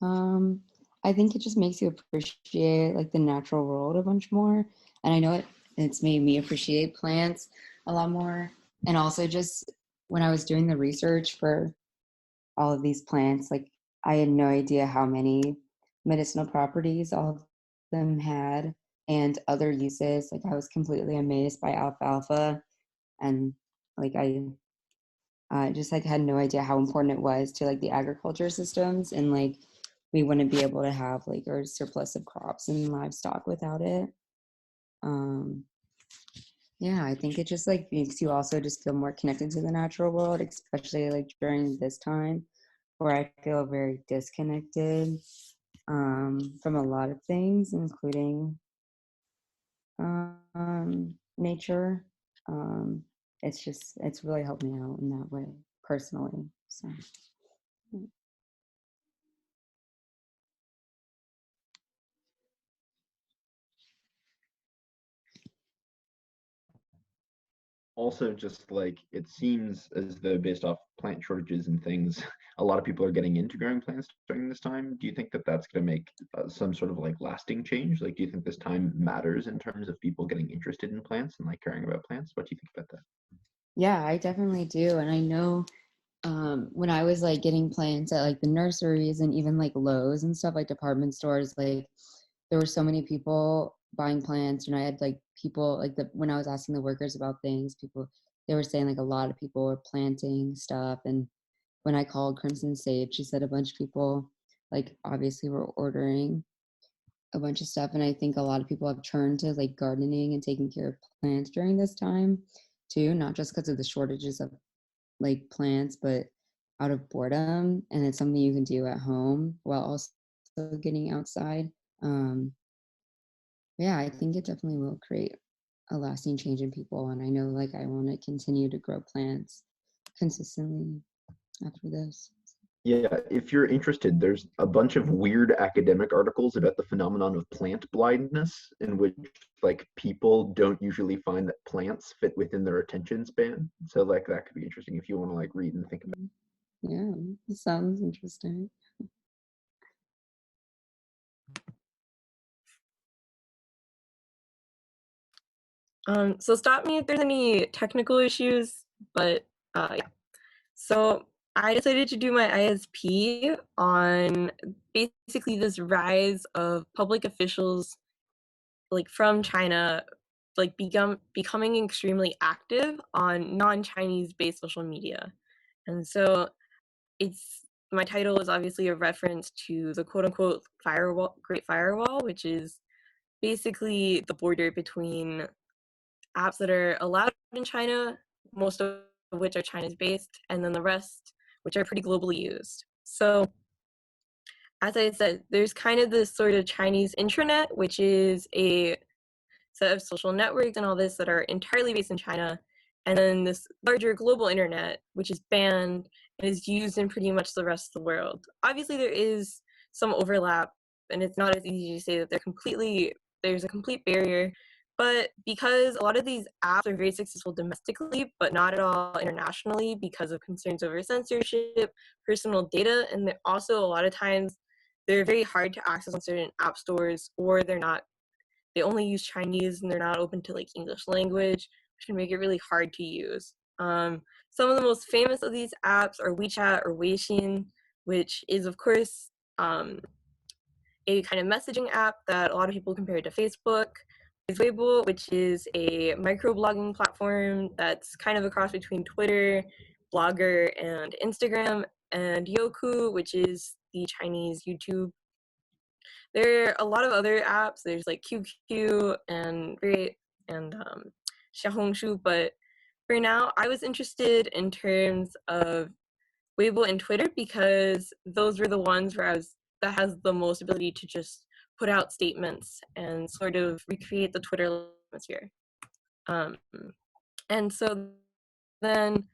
I think it just makes you appreciate like the natural world a bunch more. And I know it's made me appreciate plants a lot more. And also just when I was doing the research for all of these plants, like I had no idea how many medicinal properties all of them had and other uses. Like I was completely amazed by alfalfa, and like I just like had no idea how important it was to like the agriculture systems, and like we wouldn't be able to have like our surplus of crops and livestock without it. Yeah, I think it just like makes you also just feel more connected to the natural world, especially like during this time where I feel very disconnected from a lot of things, including nature. It's really helped me out in that way personally. So. Also, just like it seems as though based off plant shortages and things, a lot of people are getting into growing plants during this time. Do you think that that's going to make some sort of like lasting change? Like, do you think this time matters in terms of people getting interested in plants and like caring about plants? What do you think about that? Yeah, I definitely do. And I know when I was like getting plants at like the nurseries and even like Lowe's and stuff, like department stores, like there were so many people buying plants, and I had like people like when I was asking the workers about things, they were saying like a lot of people were planting stuff. And when I called Crimson Sage, she said a bunch of people like obviously were ordering a bunch of stuff. And I think a lot of people have turned to like gardening and taking care of plants during this time too, not just because of the shortages of like plants, but out of boredom. And it's something you can do at home while also getting outside. Yeah, I think it definitely will create a lasting change in people. And I know like I want to continue to grow plants consistently. after this. Yeah, if you're interested, there's a bunch of weird academic articles about the phenomenon of plant blindness, in which like people don't usually find that plants fit within their attention span. So like that could be interesting if you want to like read and think about it. Yeah, this sounds interesting. So stop me if there's any technical issues, but yeah. So I decided to do my ISP on basically this rise of public officials like from China like becoming extremely active on non-Chinese based social media. And so it's my title is obviously a reference to the quote unquote firewall, Great Firewall, which is basically the border between apps that are allowed in China, most of which are China's based, and then the rest, which are pretty globally used. So, as I said, there's kind of this sort of Chinese intranet, which is a set of social networks and all this that are entirely based in China, and then this larger global internet, which is banned and is used in pretty much the rest of the world. Obviously, there is some overlap, and it's not as easy to say that there's a complete barrier. But because a lot of these apps are very successful domestically, but not at all internationally because of concerns over censorship, personal data, and also a lot of times they're very hard to access on certain app stores, or they only use Chinese and they're not open to like English language, which can make it really hard to use. Some of the most famous of these apps are WeChat or Weixin, which is of course a kind of messaging app that a lot of people compare to Facebook. There's Weibo, which is a microblogging platform that's kind of a cross between Twitter, Blogger, and Instagram, and Youku, which is the Chinese YouTube. There are a lot of other apps. There's like QQ and Xiaohongshu, but for now, I was interested in terms of Weibo and Twitter because those were the ones that has the most ability to just put out statements and sort of recreate the Twitter atmosphere. And so then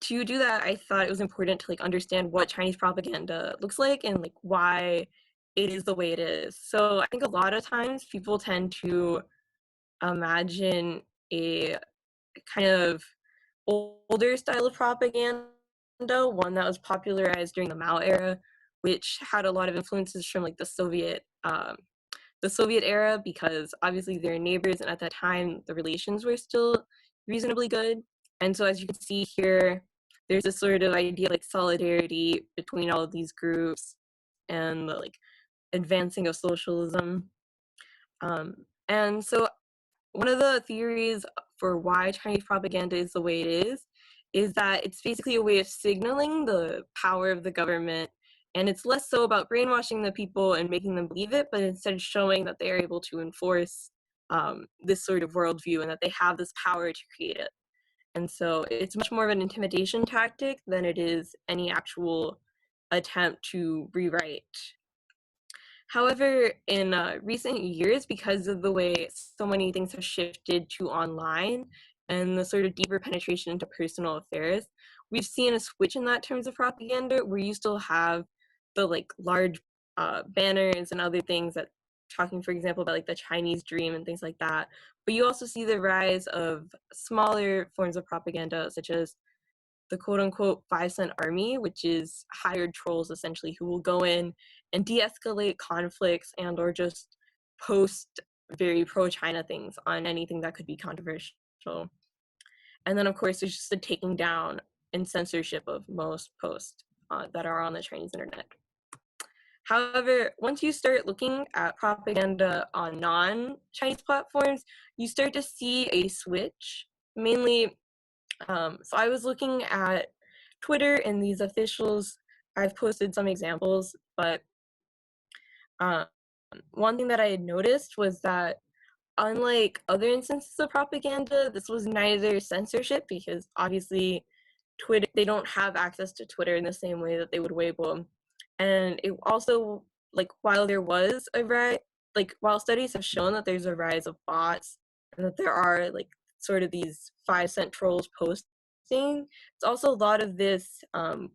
to do that, I thought it was important to like understand what Chinese propaganda looks like and like why it is the way it is. So I think a lot of times people tend to imagine a kind of older style of propaganda, one that was popularized during the Mao era, which had a lot of influences from like the Soviet era, because obviously they're neighbors, and at that time the relations were still reasonably good. And so as you can see here, there's this sort of idea like solidarity between all of these groups and the like advancing of socialism. And so one of the theories for why Chinese propaganda is the way it is that it's basically a way of signaling the power of the government, and it's less so about brainwashing the people and making them believe it, but instead showing that they are able to enforce this sort of worldview and that they have this power to create it. And so it's much more of an intimidation tactic than it is any actual attempt to rewrite. However, in recent years, because of the way so many things have shifted to online and the sort of deeper penetration into personal affairs, we've seen a switch in that terms of propaganda, where you still have the like large banners and other things that talking, for example, about like the Chinese dream and things like that. But you also see the rise of smaller forms of propaganda, such as the quote-unquote 5-cent army, which is hired trolls essentially who will go in and de-escalate conflicts and or just post very pro-China things on anything that could be controversial. And then of course there's just the taking down and censorship of most posts that are on the Chinese internet. However, once you start looking at propaganda on non-Chinese platforms, you start to see a switch, mainly so I was looking at Twitter and these officials. I've posted some examples, but one thing that I had noticed was that unlike other instances of propaganda, this was neither censorship, because obviously Twitter, they don't have access to Twitter in the same way that they would Weibo. And it also, like, while there was a rise, like, while studies have shown that there's a rise of bots and that there are, like, sort of these 5-cent trolls posting saying. It's also a lot of this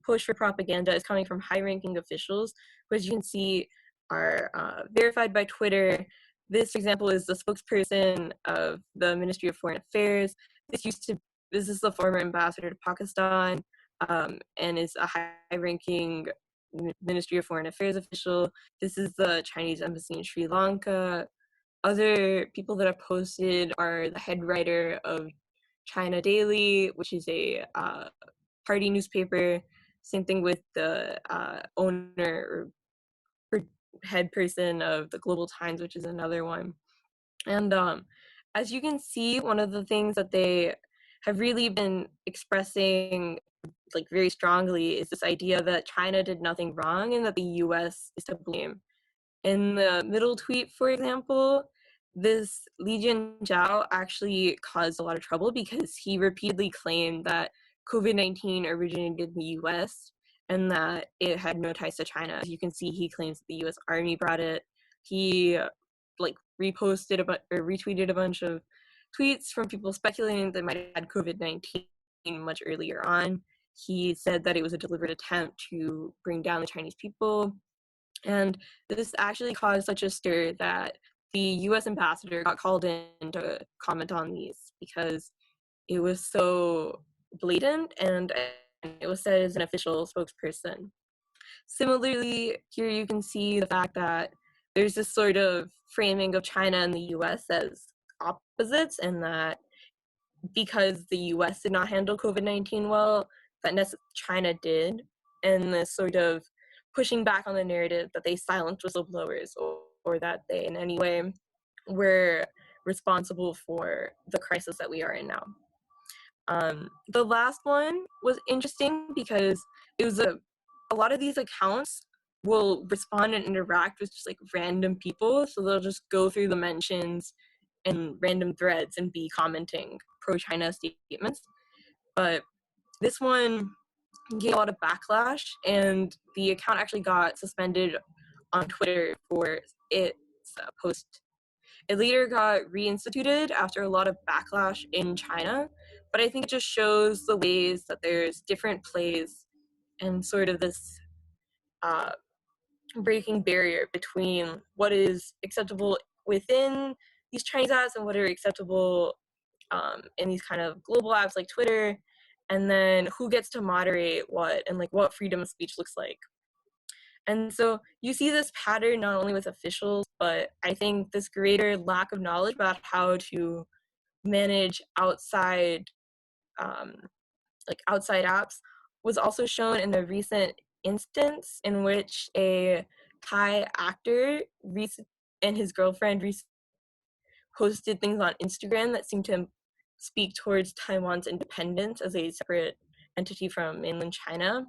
push for propaganda is coming from high-ranking officials, who, as you can see, are verified by Twitter. This, for example, is the spokesperson of the Ministry of Foreign Affairs. This is the former ambassador to Pakistan, and is a high-ranking Ministry of Foreign Affairs official. This is the Chinese embassy in Sri Lanka. Other people that have posted are the head writer of China Daily, which is a party newspaper. Same thing with the owner or head person of the Global Times, which is another one. And as you can see, one of the things that they have really been expressing like very strongly is this idea that China did nothing wrong and that the US is to blame. In the middle tweet, for example, this Li Jianzhao actually caused a lot of trouble because he repeatedly claimed that COVID-19 originated in the US and that it had no ties to China. As you can see, he claims that the US Army brought it. He like retweeted a bunch of tweets from people speculating that might have had COVID-19 much earlier on. He said that it was a deliberate attempt to bring down the Chinese people. And this actually caused such a stir that the US ambassador got called in to comment on these because it was so blatant and it was said as an official spokesperson. Similarly, here you can see the fact that there's this sort of framing of China and the US as opposites, and that because the US did not handle COVID-19 well, that China did, and this sort of pushing back on the narrative that they silenced whistleblowers or that they in any way were responsible for the crisis that we are in now. The last one was interesting because it was a lot of these accounts will respond and interact with just like random people, so they'll just go through the mentions and random threads and be commenting pro-China statements. But this one gained a lot of backlash, and the account actually got suspended on Twitter for its post. It later got reinstituted after a lot of backlash in China, but I think it just shows the ways that there's different plays and sort of this breaking barrier between what is acceptable within these Chinese apps and what are acceptable in these kind of global apps like Twitter, and then who gets to moderate what and like what freedom of speech looks like. And so you see this pattern not only with officials, but I think this greater lack of knowledge about how to manage outside outside apps was also shown in the recent instance in which a Thai actor and his girlfriend posted things on Instagram that seemed to speak towards Taiwan's independence as a separate entity from mainland China.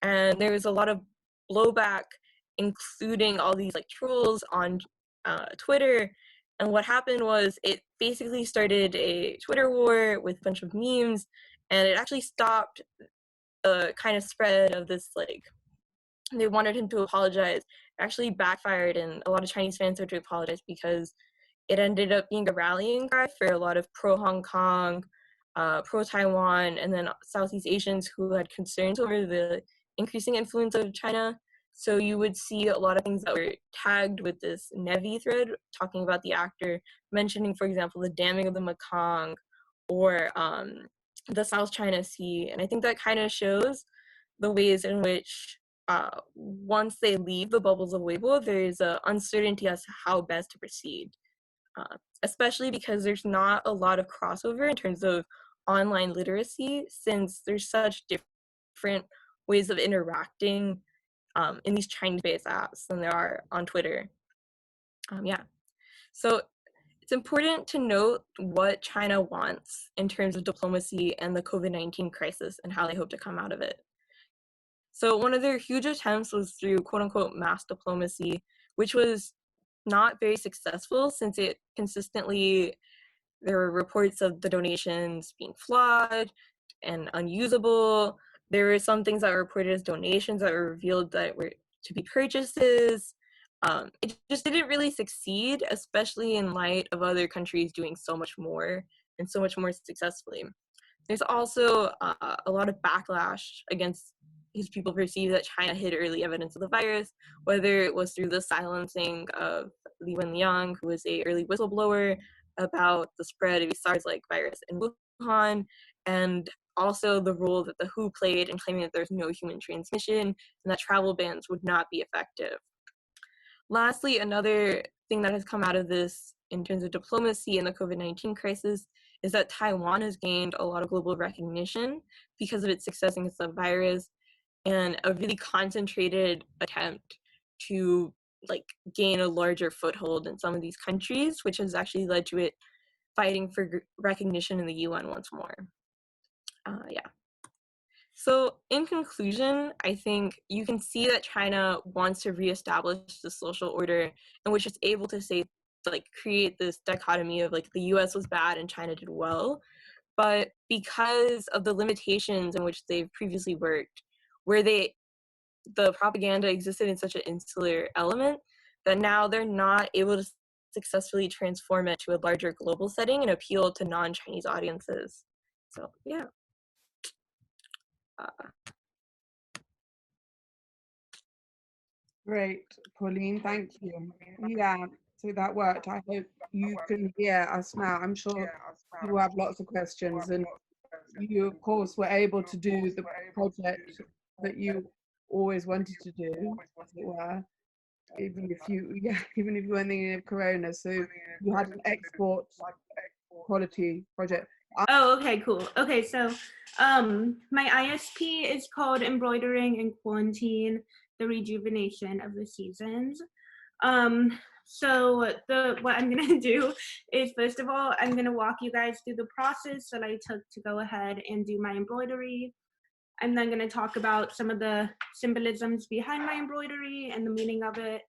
And there was a lot of blowback, including all these like trolls on Twitter. And what happened was it basically started a Twitter war with a bunch of memes, and it actually stopped the kind of spread of this, like, they wanted him to apologize. It actually backfired, and a lot of Chinese fans had to apologize because it ended up being a rallying cry for a lot of pro-Hong Kong, pro-Taiwan, and then Southeast Asians who had concerns over the increasing influence of China. So you would see a lot of things that were tagged with this Nevi thread, talking about the actor, mentioning, for example, the damming of the Mekong or the South China Sea. And I think that kind of shows the ways in which once they leave the bubbles of Weibo, there is an uncertainty as to how best to proceed, especially because there's not a lot of crossover in terms of online literacy, since there's such different ways of interacting in these Chinese-based apps than there are on Twitter. So it's important to note what China wants in terms of diplomacy and the COVID-19 crisis and how they hope to come out of it. So one of their huge attempts was through quote-unquote mass diplomacy, which was not very successful since it consistently, there were reports of the donations being flawed and unusable. There were some things that were reported as donations that were revealed that were to be purchases. It just didn't really succeed, especially in light of other countries doing so much more and so much more successfully. There's also a lot of backlash against because people perceive that China hid early evidence of the virus, whether it was through the silencing of Li Wenliang, who was an early whistleblower about the spread of a SARS-like virus in Wuhan, and also the role that the WHO played in claiming that there's no human transmission and that travel bans would not be effective. Lastly, another thing that has come out of this in terms of diplomacy in the COVID-19 crisis is that Taiwan has gained a lot of global recognition because of its success against the virus and a really concentrated attempt to gain a larger foothold in some of these countries, which has actually led to it fighting for recognition in the UN once more. So in conclusion, I think you can see that China wants to reestablish the social order in which it's able to say, create this dichotomy of the US was bad and China did well. But because of the limitations in which they've previously worked, where the propaganda existed in such an insular element, that now they're not able to successfully transform it to a larger global setting and appeal to non-Chinese audiences. So yeah. Great, Pauline, thank you. Yeah, so that worked. I hope you can hear us now. I'm sure you have lots of questions, and you, of course, were able to do the project that you always wanted to do, as it were, even if you weren't thinking of Corona. So you had an export quality project. Oh, okay, cool. Okay, so my ISP is called Embroidering in Quarantine, the Rejuvenation of the Seasons. So what I'm gonna do is, first of all, I'm gonna walk you guys through the process that I took to go ahead and do my embroidery. I'm then gonna talk about some of the symbolisms behind my embroidery and the meaning of it,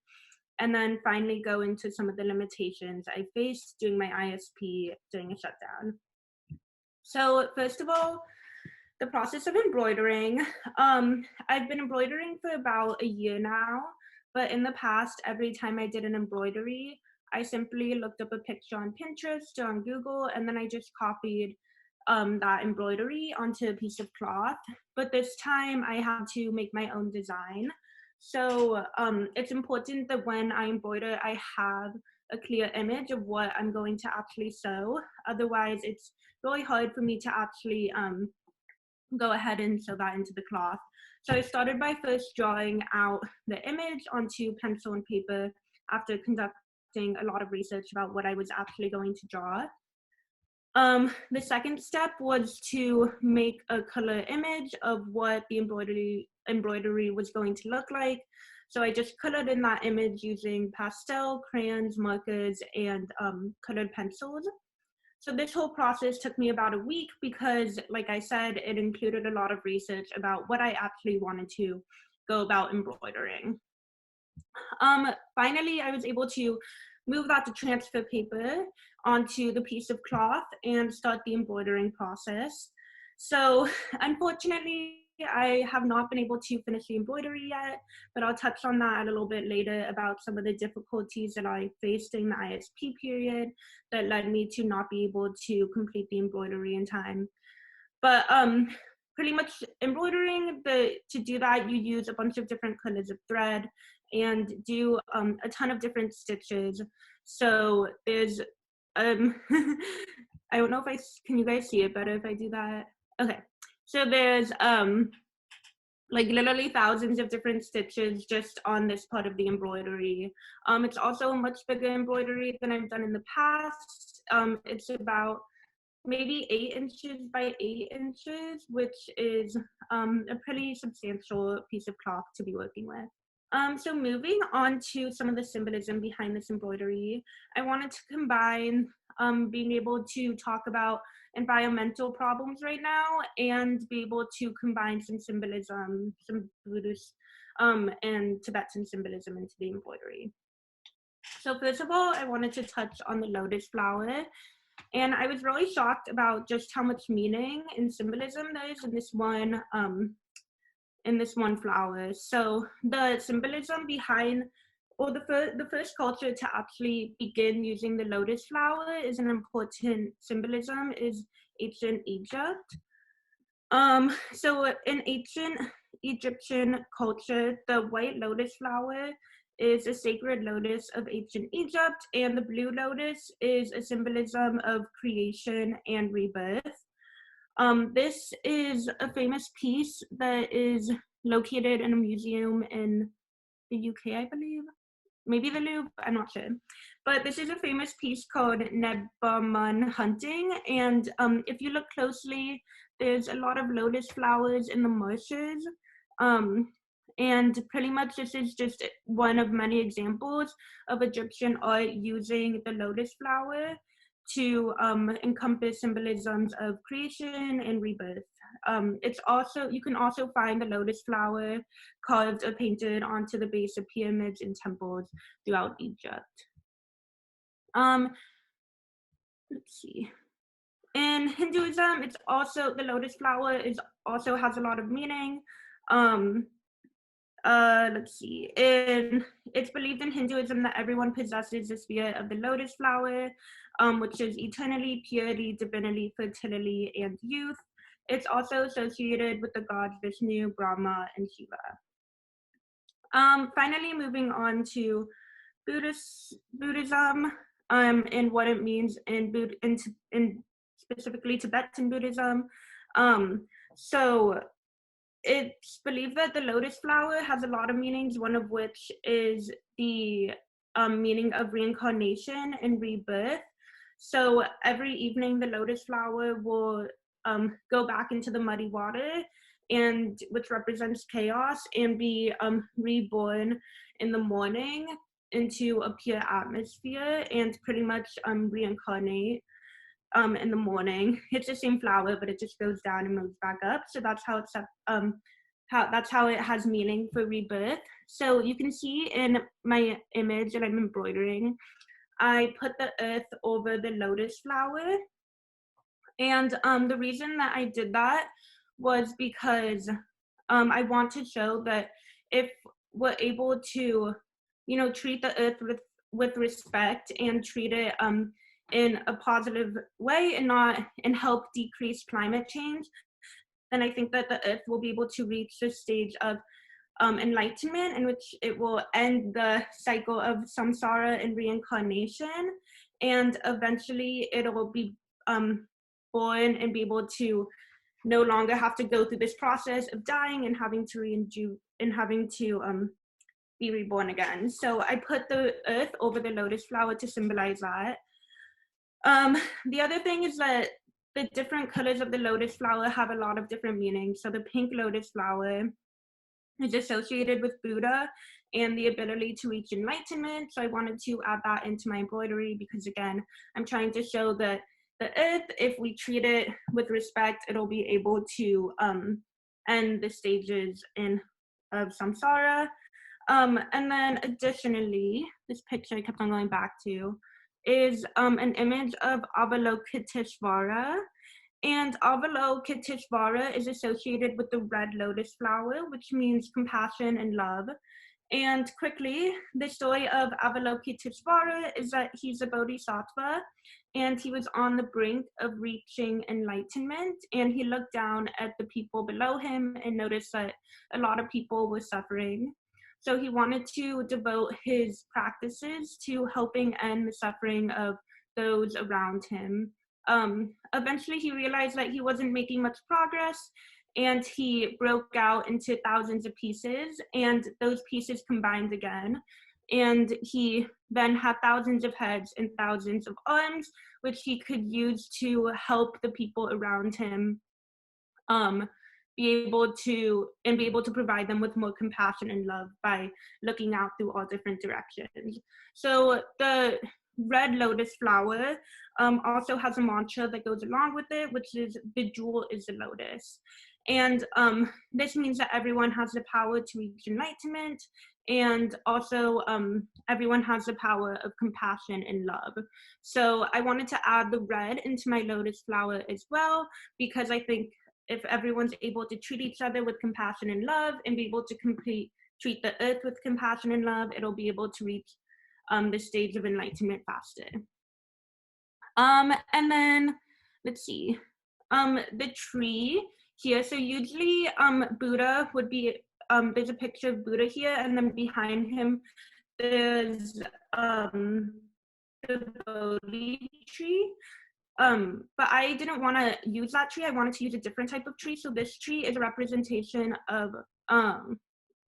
and then finally go into some of the limitations I faced doing my ISP during a shutdown. So first of all, the process of embroidering. I've been embroidering for about a year now, but in the past, every time I did an embroidery, I simply looked up a picture on Pinterest or on Google, and then I just copied that embroidery onto a piece of cloth. But this time I had to make my own design. So it's important that when I embroider, I have a clear image of what I'm going to actually sew. Otherwise, it's really hard for me to actually go ahead and sew that into the cloth. So I started by first drawing out the image onto pencil and paper after conducting a lot of research about what I was actually going to draw. The second step was to make a color image of what the embroidery was going to look like. So I just colored in that image using pastel, crayons, markers, and colored pencils. So this whole process took me about a week because, like I said, it included a lot of research about what I actually wanted to go about embroidering. Finally, I was able to move that to transfer paper onto the piece of cloth and start the embroidering process. So unfortunately, I have not been able to finish the embroidery yet, but I'll touch on that a little bit later about some of the difficulties that I faced during the ISP period that led me to not be able to complete the embroidery in time. But pretty much embroidering, to do that, you use a bunch of different colors of thread and do a ton of different stitches. So there's, I don't know if can you guys see it better if I do that? Okay, so there's like literally thousands of different stitches just on this part of the embroidery. It's also a much bigger embroidery than I've done in the past. It's about maybe 8 inches by 8 inches, which is a pretty substantial piece of cloth to be working with. So moving on to some of the symbolism behind this embroidery, I wanted to combine being able to talk about environmental problems right now and be able to combine some symbolism, some Buddhist and Tibetan symbolism into the embroidery. So first of all, I wanted to touch on the lotus flower. And I was really shocked about just how much meaning and symbolism there is in this one flower. So the symbolism behind, or the first culture to actually begin using the lotus flower is an important symbolism is ancient Egypt. So in ancient Egyptian culture, the white lotus flower is a sacred lotus of ancient Egypt, and the blue lotus is a symbolism of creation and rebirth. This is a famous piece that is located in a museum in the UK, I believe. Maybe the Louvre, I'm not sure. But this is a famous piece called Nebamun Hunting. And if you look closely, there's a lot of lotus flowers in the marshes. And pretty much this is just one of many examples of Egyptian art using the lotus flower to encompass symbolisms of creation and rebirth. It's also, you can also find the lotus flower carved or painted onto the base of pyramids and temples throughout Egypt. Let's see. In Hinduism, it's also, the lotus flower is also has a lot of meaning. Let's see. It's believed in Hinduism that everyone possesses the spirit of the lotus flower, which is eternity, purity, divinity, fertility, and youth. It's also associated with the gods Vishnu, Brahma, and Shiva. Finally, moving on to Buddhism and what it means in specifically Tibetan Buddhism. So it's believed that the lotus flower has a lot of meanings, one of which is the meaning of reincarnation and rebirth. So every evening, the lotus flower will go back into the muddy water, and which represents chaos, and be reborn in the morning into a pure atmosphere, and pretty much reincarnate in the morning. It's the same flower, but it just goes down and moves back up. So that's how it's that's how it has meaning for rebirth. So you can see in my image that I'm embroidering, I put the earth over the lotus flower. And the reason that I did that was because I want to show that if we're able to, you know, treat the earth with respect and treat it in a positive way and help decrease climate change, then I think that the earth will be able to reach the stage of enlightenment, in which it will end the cycle of samsara and reincarnation, and eventually it'll be born and be able to no longer have to go through this process of dying and having to be reborn again. So I put the earth over the lotus flower to symbolize that. The other thing is that the different colors of the lotus flower have a lot of different meanings. So the pink lotus flower is associated with Buddha and the ability to reach enlightenment. So I wanted to add that into my embroidery because, again, I'm trying to show that the earth, if we treat it with respect, it'll be able to end the stages of samsara. And then additionally, this picture I kept on going back to is an image of Avalokiteshvara. And Avalokiteshvara is associated with the red lotus flower, which means compassion and love. And quickly, the story of Avalokiteshvara is that he's a bodhisattva, and he was on the brink of reaching enlightenment, and he looked down at the people below him and noticed that a lot of people were suffering. So he wanted to devote his practices to helping end the suffering of those around him. Eventually he realized that he wasn't making much progress, and he broke out into thousands of pieces, and those pieces combined again. And he then had thousands of heads and thousands of arms, which he could use to help the people around him be able to provide them with more compassion and love by looking out through all different directions. So the red lotus flower also has a mantra that goes along with it, which is the jewel is the lotus. And this means that everyone has the power to reach enlightenment, and also everyone has the power of compassion and love. So I wanted to add the red into my lotus flower as well, because I think if everyone's able to treat each other with compassion and love and be able to treat the earth with compassion and love, it'll be able to reach the stage of enlightenment faster. And then, let's see, the tree here. So usually Buddha would be, there's a picture of Buddha here, and then behind him there's the Bodhi tree. But I didn't want to use that tree. I wanted to use a different type of tree. So this tree is a representation of,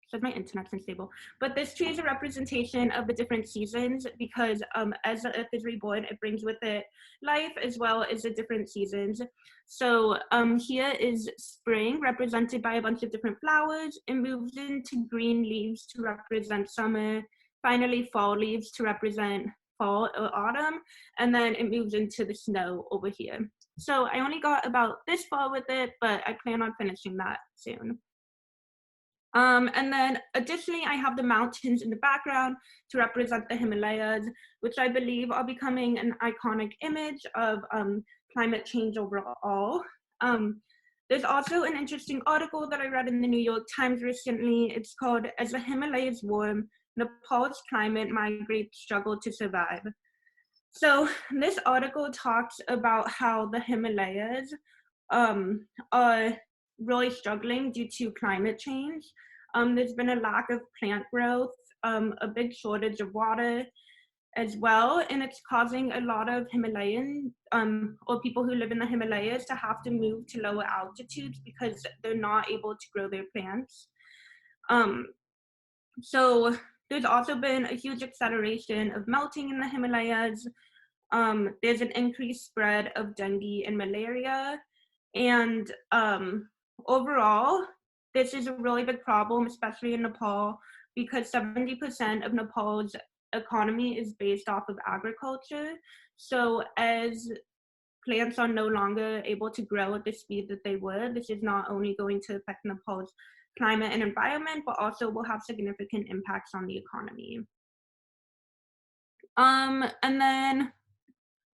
says my internet's unstable, but this tree is a representation of the different seasons, because as the earth is reborn, it brings with it life as well as the different seasons. So here is spring, represented by a bunch of different flowers. It moves into green leaves to represent summer, finally fall leaves to represent fall or autumn, and then it moves into the snow over here. So I only got about this far with it, but I plan on finishing that soon. And then additionally, I have the mountains in the background to represent the Himalayas, which I believe are becoming an iconic image of climate change overall. There's also an interesting article that I read in the New York Times recently. It's called "As the Himalayas Warm, Nepal's Climate Migrants Struggle to Survive." So this article talks about how the Himalayas are really struggling due to climate change. There's been a lack of plant growth, a big shortage of water as well, and it's causing a lot of Himalayan or people who live in the Himalayas to have to move to lower altitudes because they're not able to grow their plants. So there's also been a huge acceleration of melting in the Himalayas. There's an increased spread of dengue and malaria, and overall, this is a really big problem, especially in Nepal, because 70% of Nepal's economy is based off of agriculture. So as plants are no longer able to grow at the speed that they would, this is not only going to affect Nepal's climate and environment, but also will have significant impacts on the economy. And then,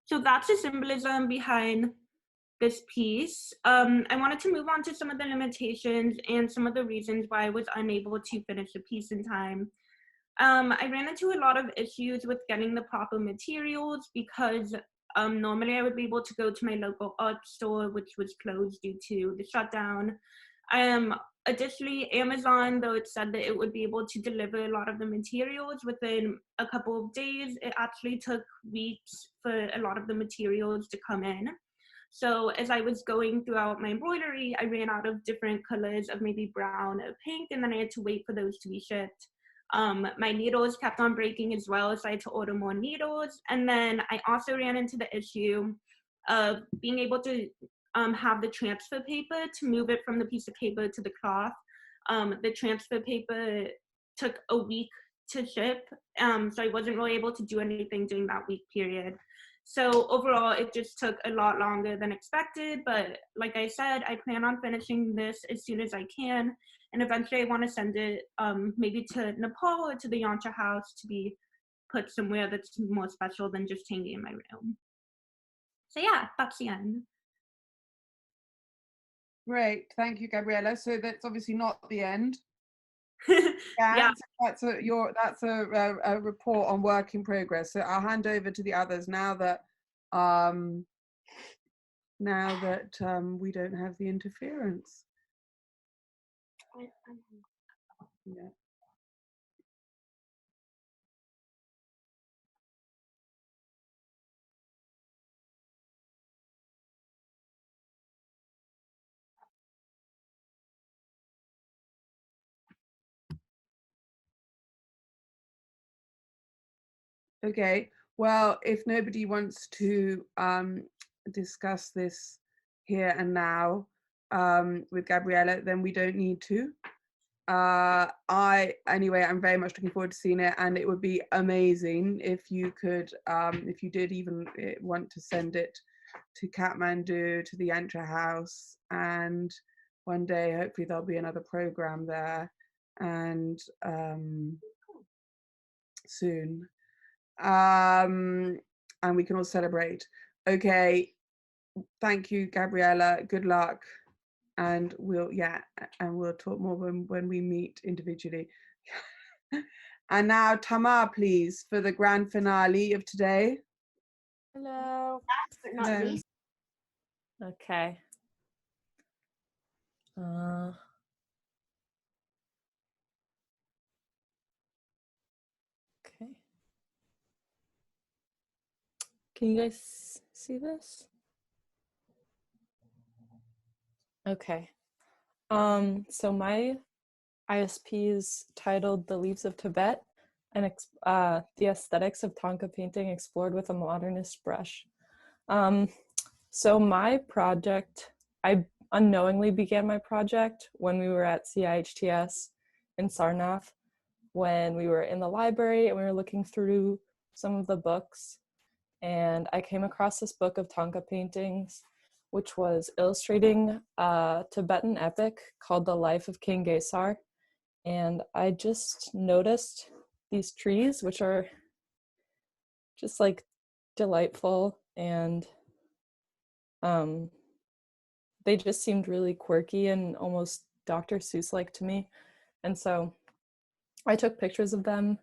so that's the symbolism behind this piece. I wanted to move on to some of the limitations and some of the reasons why I was unable to finish the piece in time. I ran into a lot of issues with getting the proper materials because normally I would be able to go to my local art store, which was closed due to the shutdown. Additionally, Amazon, though it said that it would be able to deliver a lot of the materials within a couple of days, it actually took weeks for a lot of the materials to come in. So as I was going throughout my embroidery, I ran out of different colors of maybe brown or pink, and then I had to wait for those to be shipped. My needles kept on breaking as well, so I had to order more needles. And then I also ran into the issue of being able to have the transfer paper to move it from the piece of paper to the cloth. The transfer paper took a week to ship, so I wasn't really able to do anything during that week period. So overall, it just took a lot longer than expected, but like I said, I plan on finishing this as soon as I can, and eventually I want to send it maybe to Nepal or to the Yantra house to be put somewhere that's more special than just hanging in my room. So yeah, that's the end. Great, thank you, Gabriella. So that's obviously not the end. Yeah. So that's a report on work in progress. So I'll hand over to the others now that we don't have the interference. Yeah. Okay, well, if nobody wants to discuss this here and now with Gabriella, then we don't need to. Anyway, I'm very much looking forward to seeing it, and it would be amazing if you could, if you did even want to send it to Kathmandu, to the Yantra house, and one day hopefully there'll be another program there, and soon. And we can all celebrate. Okay, thank you, Gabriella, good luck, and we'll talk more when we meet individually. And now Tamar, please, for the grand finale of today. Hello. Hello. Okay. Okay. Can you guys see this? Okay. So my ISP is titled The Leaves of Tibet and the Aesthetics of Thangka Painting Explored with a Modernist Brush. So my project, I unknowingly began my project when we were at CIHTS in Sarnath, when we were in the library and we were looking through some of the books, and I came across this book of thangka paintings, which was illustrating a Tibetan epic called The Life of King Gesar. And I just noticed these trees, which are just like delightful, and they just seemed really quirky and almost Dr. Seuss-like to me. And so I took pictures of them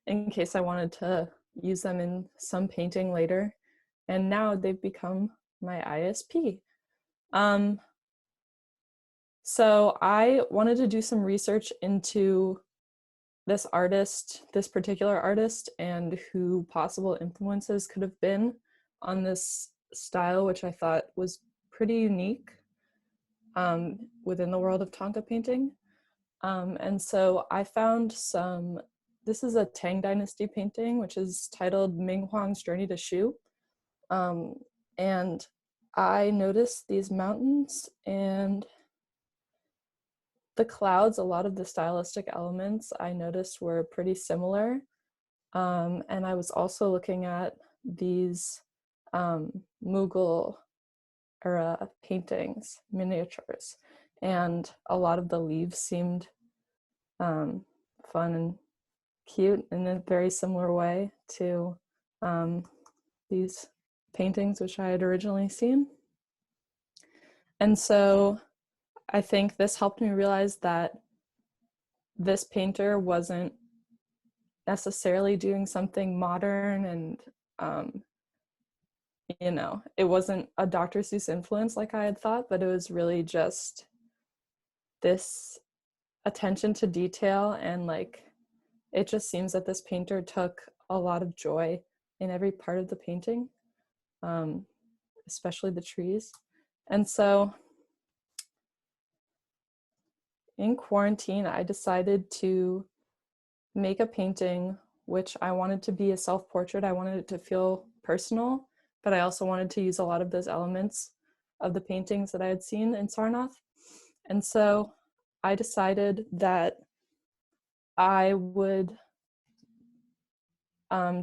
in case I wanted to use them in some painting later. And now they've become my ISP. So I wanted to do some research into this artist, this particular artist, and who possible influences could have been on this style, which I thought was pretty unique within the world of thangka painting. And so I found this is a Tang Dynasty painting, which is titled Ming Huang's Journey to Shu. And I noticed these mountains and the clouds. A lot of the stylistic elements I noticed were pretty similar. And I was also looking at these Mughal era paintings, miniatures, and a lot of the leaves seemed fun and cute in a very similar way to these paintings which I had originally seen. And so I think this helped me realize that this painter wasn't necessarily doing something modern and you know, it wasn't a Dr. Seuss influence like I had thought, but it was really just this attention to detail, and like it just seems that this painter took a lot of joy in every part of the painting, especially the trees. And so in quarantine, I decided to make a painting which I wanted to be a self-portrait. I wanted it to feel personal, but I also wanted to use a lot of those elements of the paintings that I had seen in Sarnath. And so I decided that I would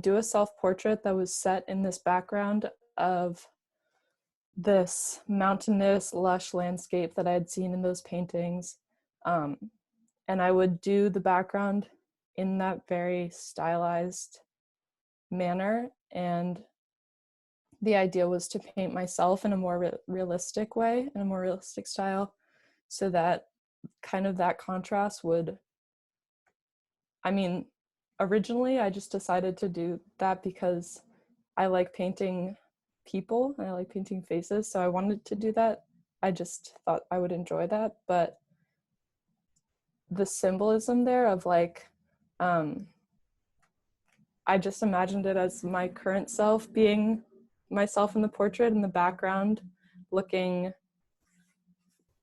do a self-portrait that was set in this background of this mountainous, lush landscape that I had seen in those paintings. And I would do the background in that very stylized manner. And the idea was to paint myself in a more realistic way, in a more realistic style, so that kind of that contrast would, I mean, originally I just decided to do that because I like painting people and I like painting faces, so I wanted to do that. I just thought I would enjoy that, but the symbolism there of like, I just imagined it as my current self being myself in the portrait, in the background looking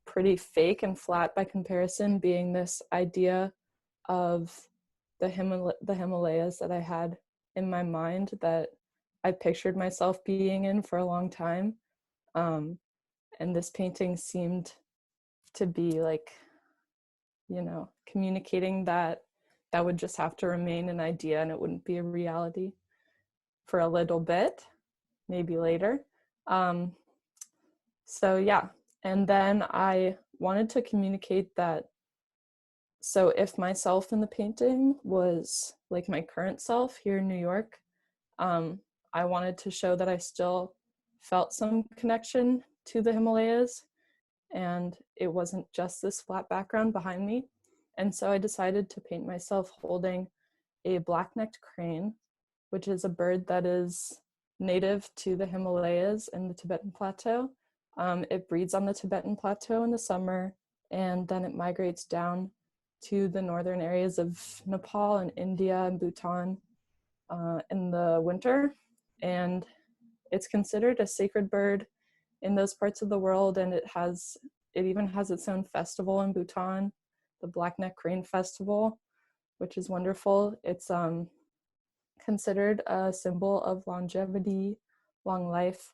pretty fake and flat by comparison, being this idea of the Himalayas that I had in my mind that I pictured myself being in for a long time. And this painting seemed to be like, you know, communicating that that would just have to remain an idea and it wouldn't be a reality for a little bit, maybe later. So yeah, and then I wanted to communicate that, so if myself in the painting was like my current self here in New York, I wanted to show that I still felt some connection to the Himalayas and it wasn't just this flat background behind me. And so I decided to paint myself holding a black-necked crane, which is a bird that is native to the Himalayas and the Tibetan Plateau. It breeds on the Tibetan Plateau in the summer and then it migrates down to the northern areas of Nepal and India and Bhutan in the winter. And it's considered a sacred bird in those parts of the world, and it even has its own festival in Bhutan, the Blackneck Crane Festival, which is wonderful. It's considered a symbol of longevity, long life.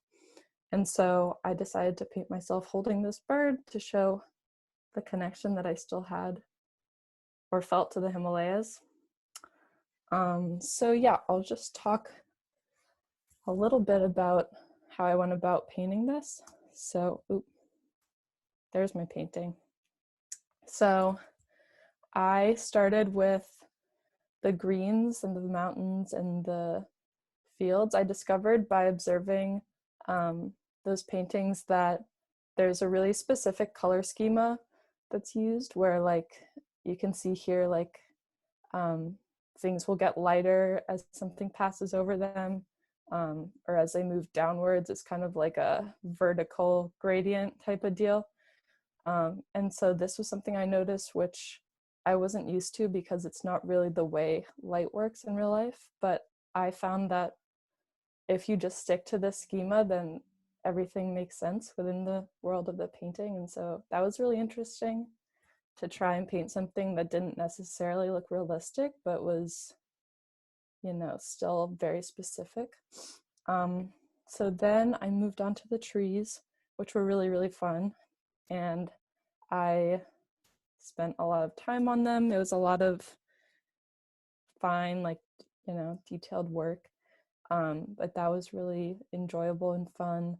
And so I decided to paint myself holding this bird to show the connection that I still had or felt to the Himalayas. So yeah, I'll just talk a little bit about how I went about painting this. So, there's my painting. So I started with the greens and the mountains and the fields. I discovered by observing those paintings that there's a really specific color schema that's used, where like you can see here, like things will get lighter as something passes over them, or as they move downwards. It's kind of like a vertical gradient type of deal. And so this was something I noticed, which I wasn't used to because it's not really the way light works in real life. But I found that if you just stick to this schema, then everything makes sense within the world of the painting. And so that was really interesting, to try and paint something that didn't necessarily look realistic, but was, you know, still very specific. So then I moved on to the trees, which were really, really fun. And I spent a lot of time on them. It was a lot of fine, like, you know, detailed work. But that was really enjoyable and fun.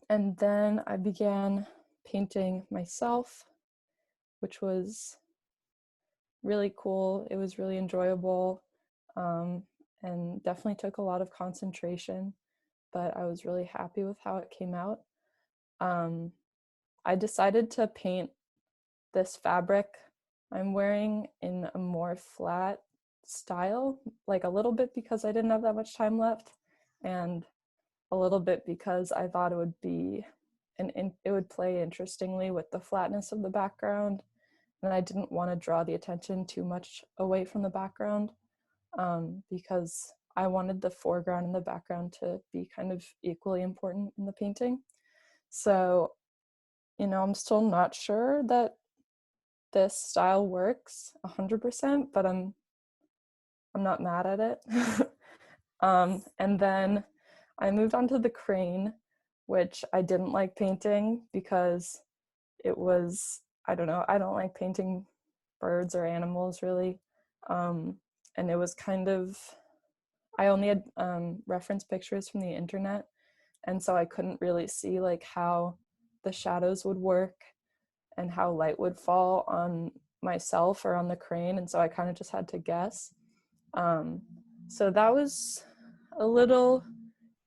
And then I began painting myself, which was really cool. It was really enjoyable, and definitely took a lot of concentration, but I was really happy with how it came out. I decided to paint this fabric I'm wearing in a more flat style, like a little bit because I didn't have that much time left, and a little bit because I thought it would be it would play interestingly with the flatness of the background, and I didn't want to draw the attention too much away from the background, because I wanted the foreground and the background to be kind of equally important in the painting. So, you know, I'm still not sure that this style works 100%, but I'm not mad at it. And then I moved on to the crane, which I didn't like painting because it was, I don't know, I don't like painting birds or animals really. And it was kind of, I only had reference pictures from the internet, and so I couldn't really see like how the shadows would work and how light would fall on myself or on the crane, and so I kind of just had to guess. So that was a little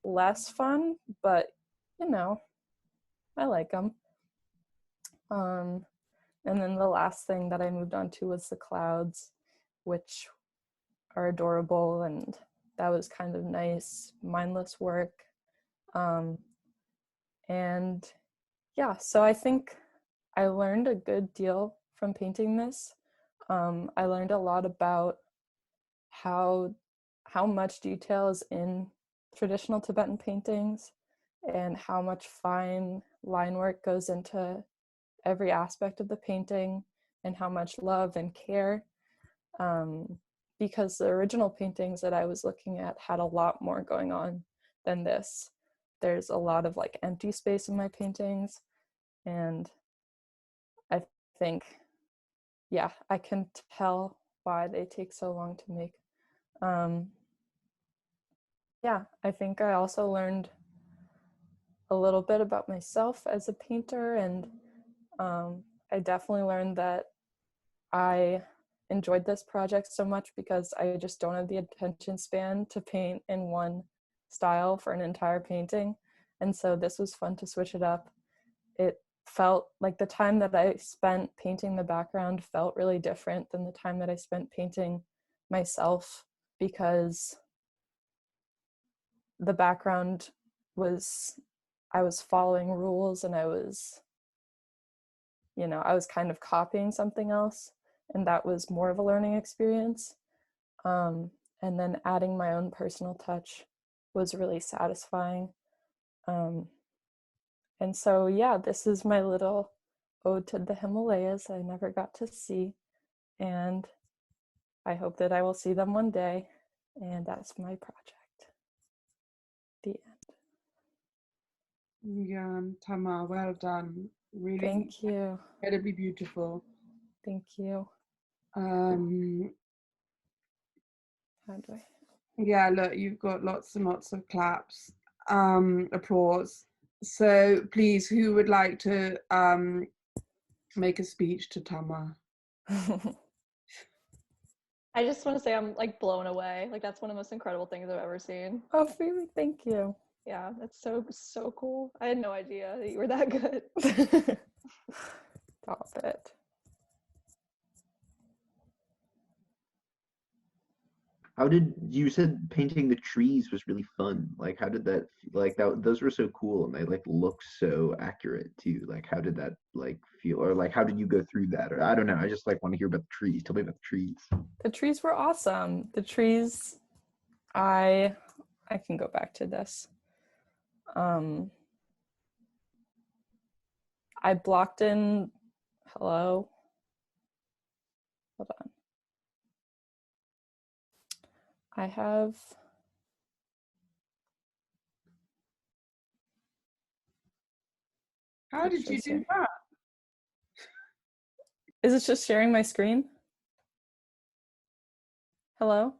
less fun, but you know, I like them. And then the last thing that I moved on to was the clouds, which are adorable, and that was kind of nice, mindless work. And yeah, so I think I learned a good deal from painting this. I learned a lot about how much detail is in traditional Tibetan paintings and how much fine line work goes into every aspect of the painting, and how much love and care, because the original paintings that I was looking at had a lot more going on than this. There's a lot of like empty space in my paintings, and I think, yeah, I can tell why they take so long to make. Yeah, I think I also learned a little bit about myself as a painter, and I definitely learned that I enjoyed this project so much because I just don't have the attention span to paint in one style for an entire painting. And so this was fun to switch it up. It felt like the time that I spent painting the background felt really different than the time that I spent painting myself, because the background was, I was following rules, and I was, you know, I was kind of copying something else, and that was more of a learning experience. And then adding my own personal touch was really satisfying. And so, yeah, this is my little ode to the Himalayas I never got to see. And I hope that I will see them one day. And that's my project. The end. Yeah, Tamar, well done. Really Thank you. incredibly beautiful. Thank you. How do I? Yeah, look, you've got lots and lots of claps, applause. So please, who would like to make a speech to Tamar? I just want to say I'm like blown away. Like that's one of the most incredible things I've ever seen. Oh, Phoebe, thank you. Yeah, that's so cool. I had no idea that you were that good. Stop it. How did you said painting the trees was really fun? Like, how did that like that? Those were so cool, and they like look so accurate too. Like, how did that like feel, or like how did you go through that? Or I don't know. I just like want to hear about the trees. Tell me about the trees. The trees were awesome. The trees, I can go back to this. I blocked in. Hello. Hold on. I have. How did you do that? Is it just sharing my screen? Hello?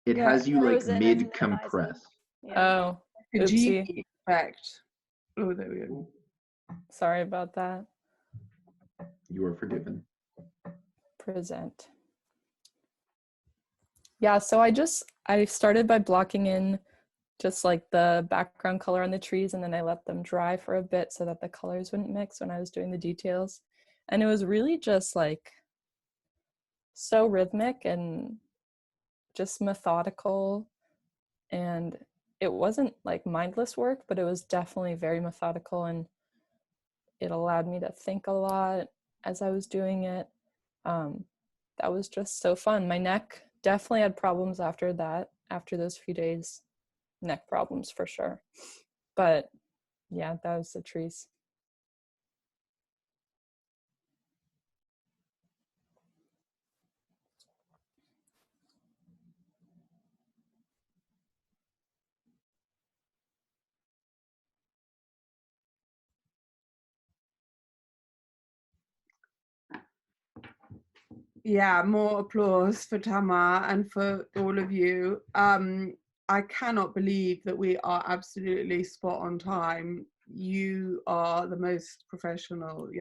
It has you like mid compress. Oh, the oopsie. G effect. Oh, there we go. Sorry about that. You are forgiven. Present. Yeah, so I started by blocking in just like the background color on the trees, and then I let them dry for a bit so that the colors wouldn't mix when I was doing the details. And it was really just like so rhythmic and just methodical, and it wasn't like mindless work, but it was definitely very methodical, and it allowed me to think a lot as I was doing it. That was just so fun. My neck definitely had problems after that, after those few days. Neck problems for sure. But yeah, that was the trees. Yeah, more applause for Tamar and for all of you. I cannot believe that we are absolutely spot on time. You are the most professional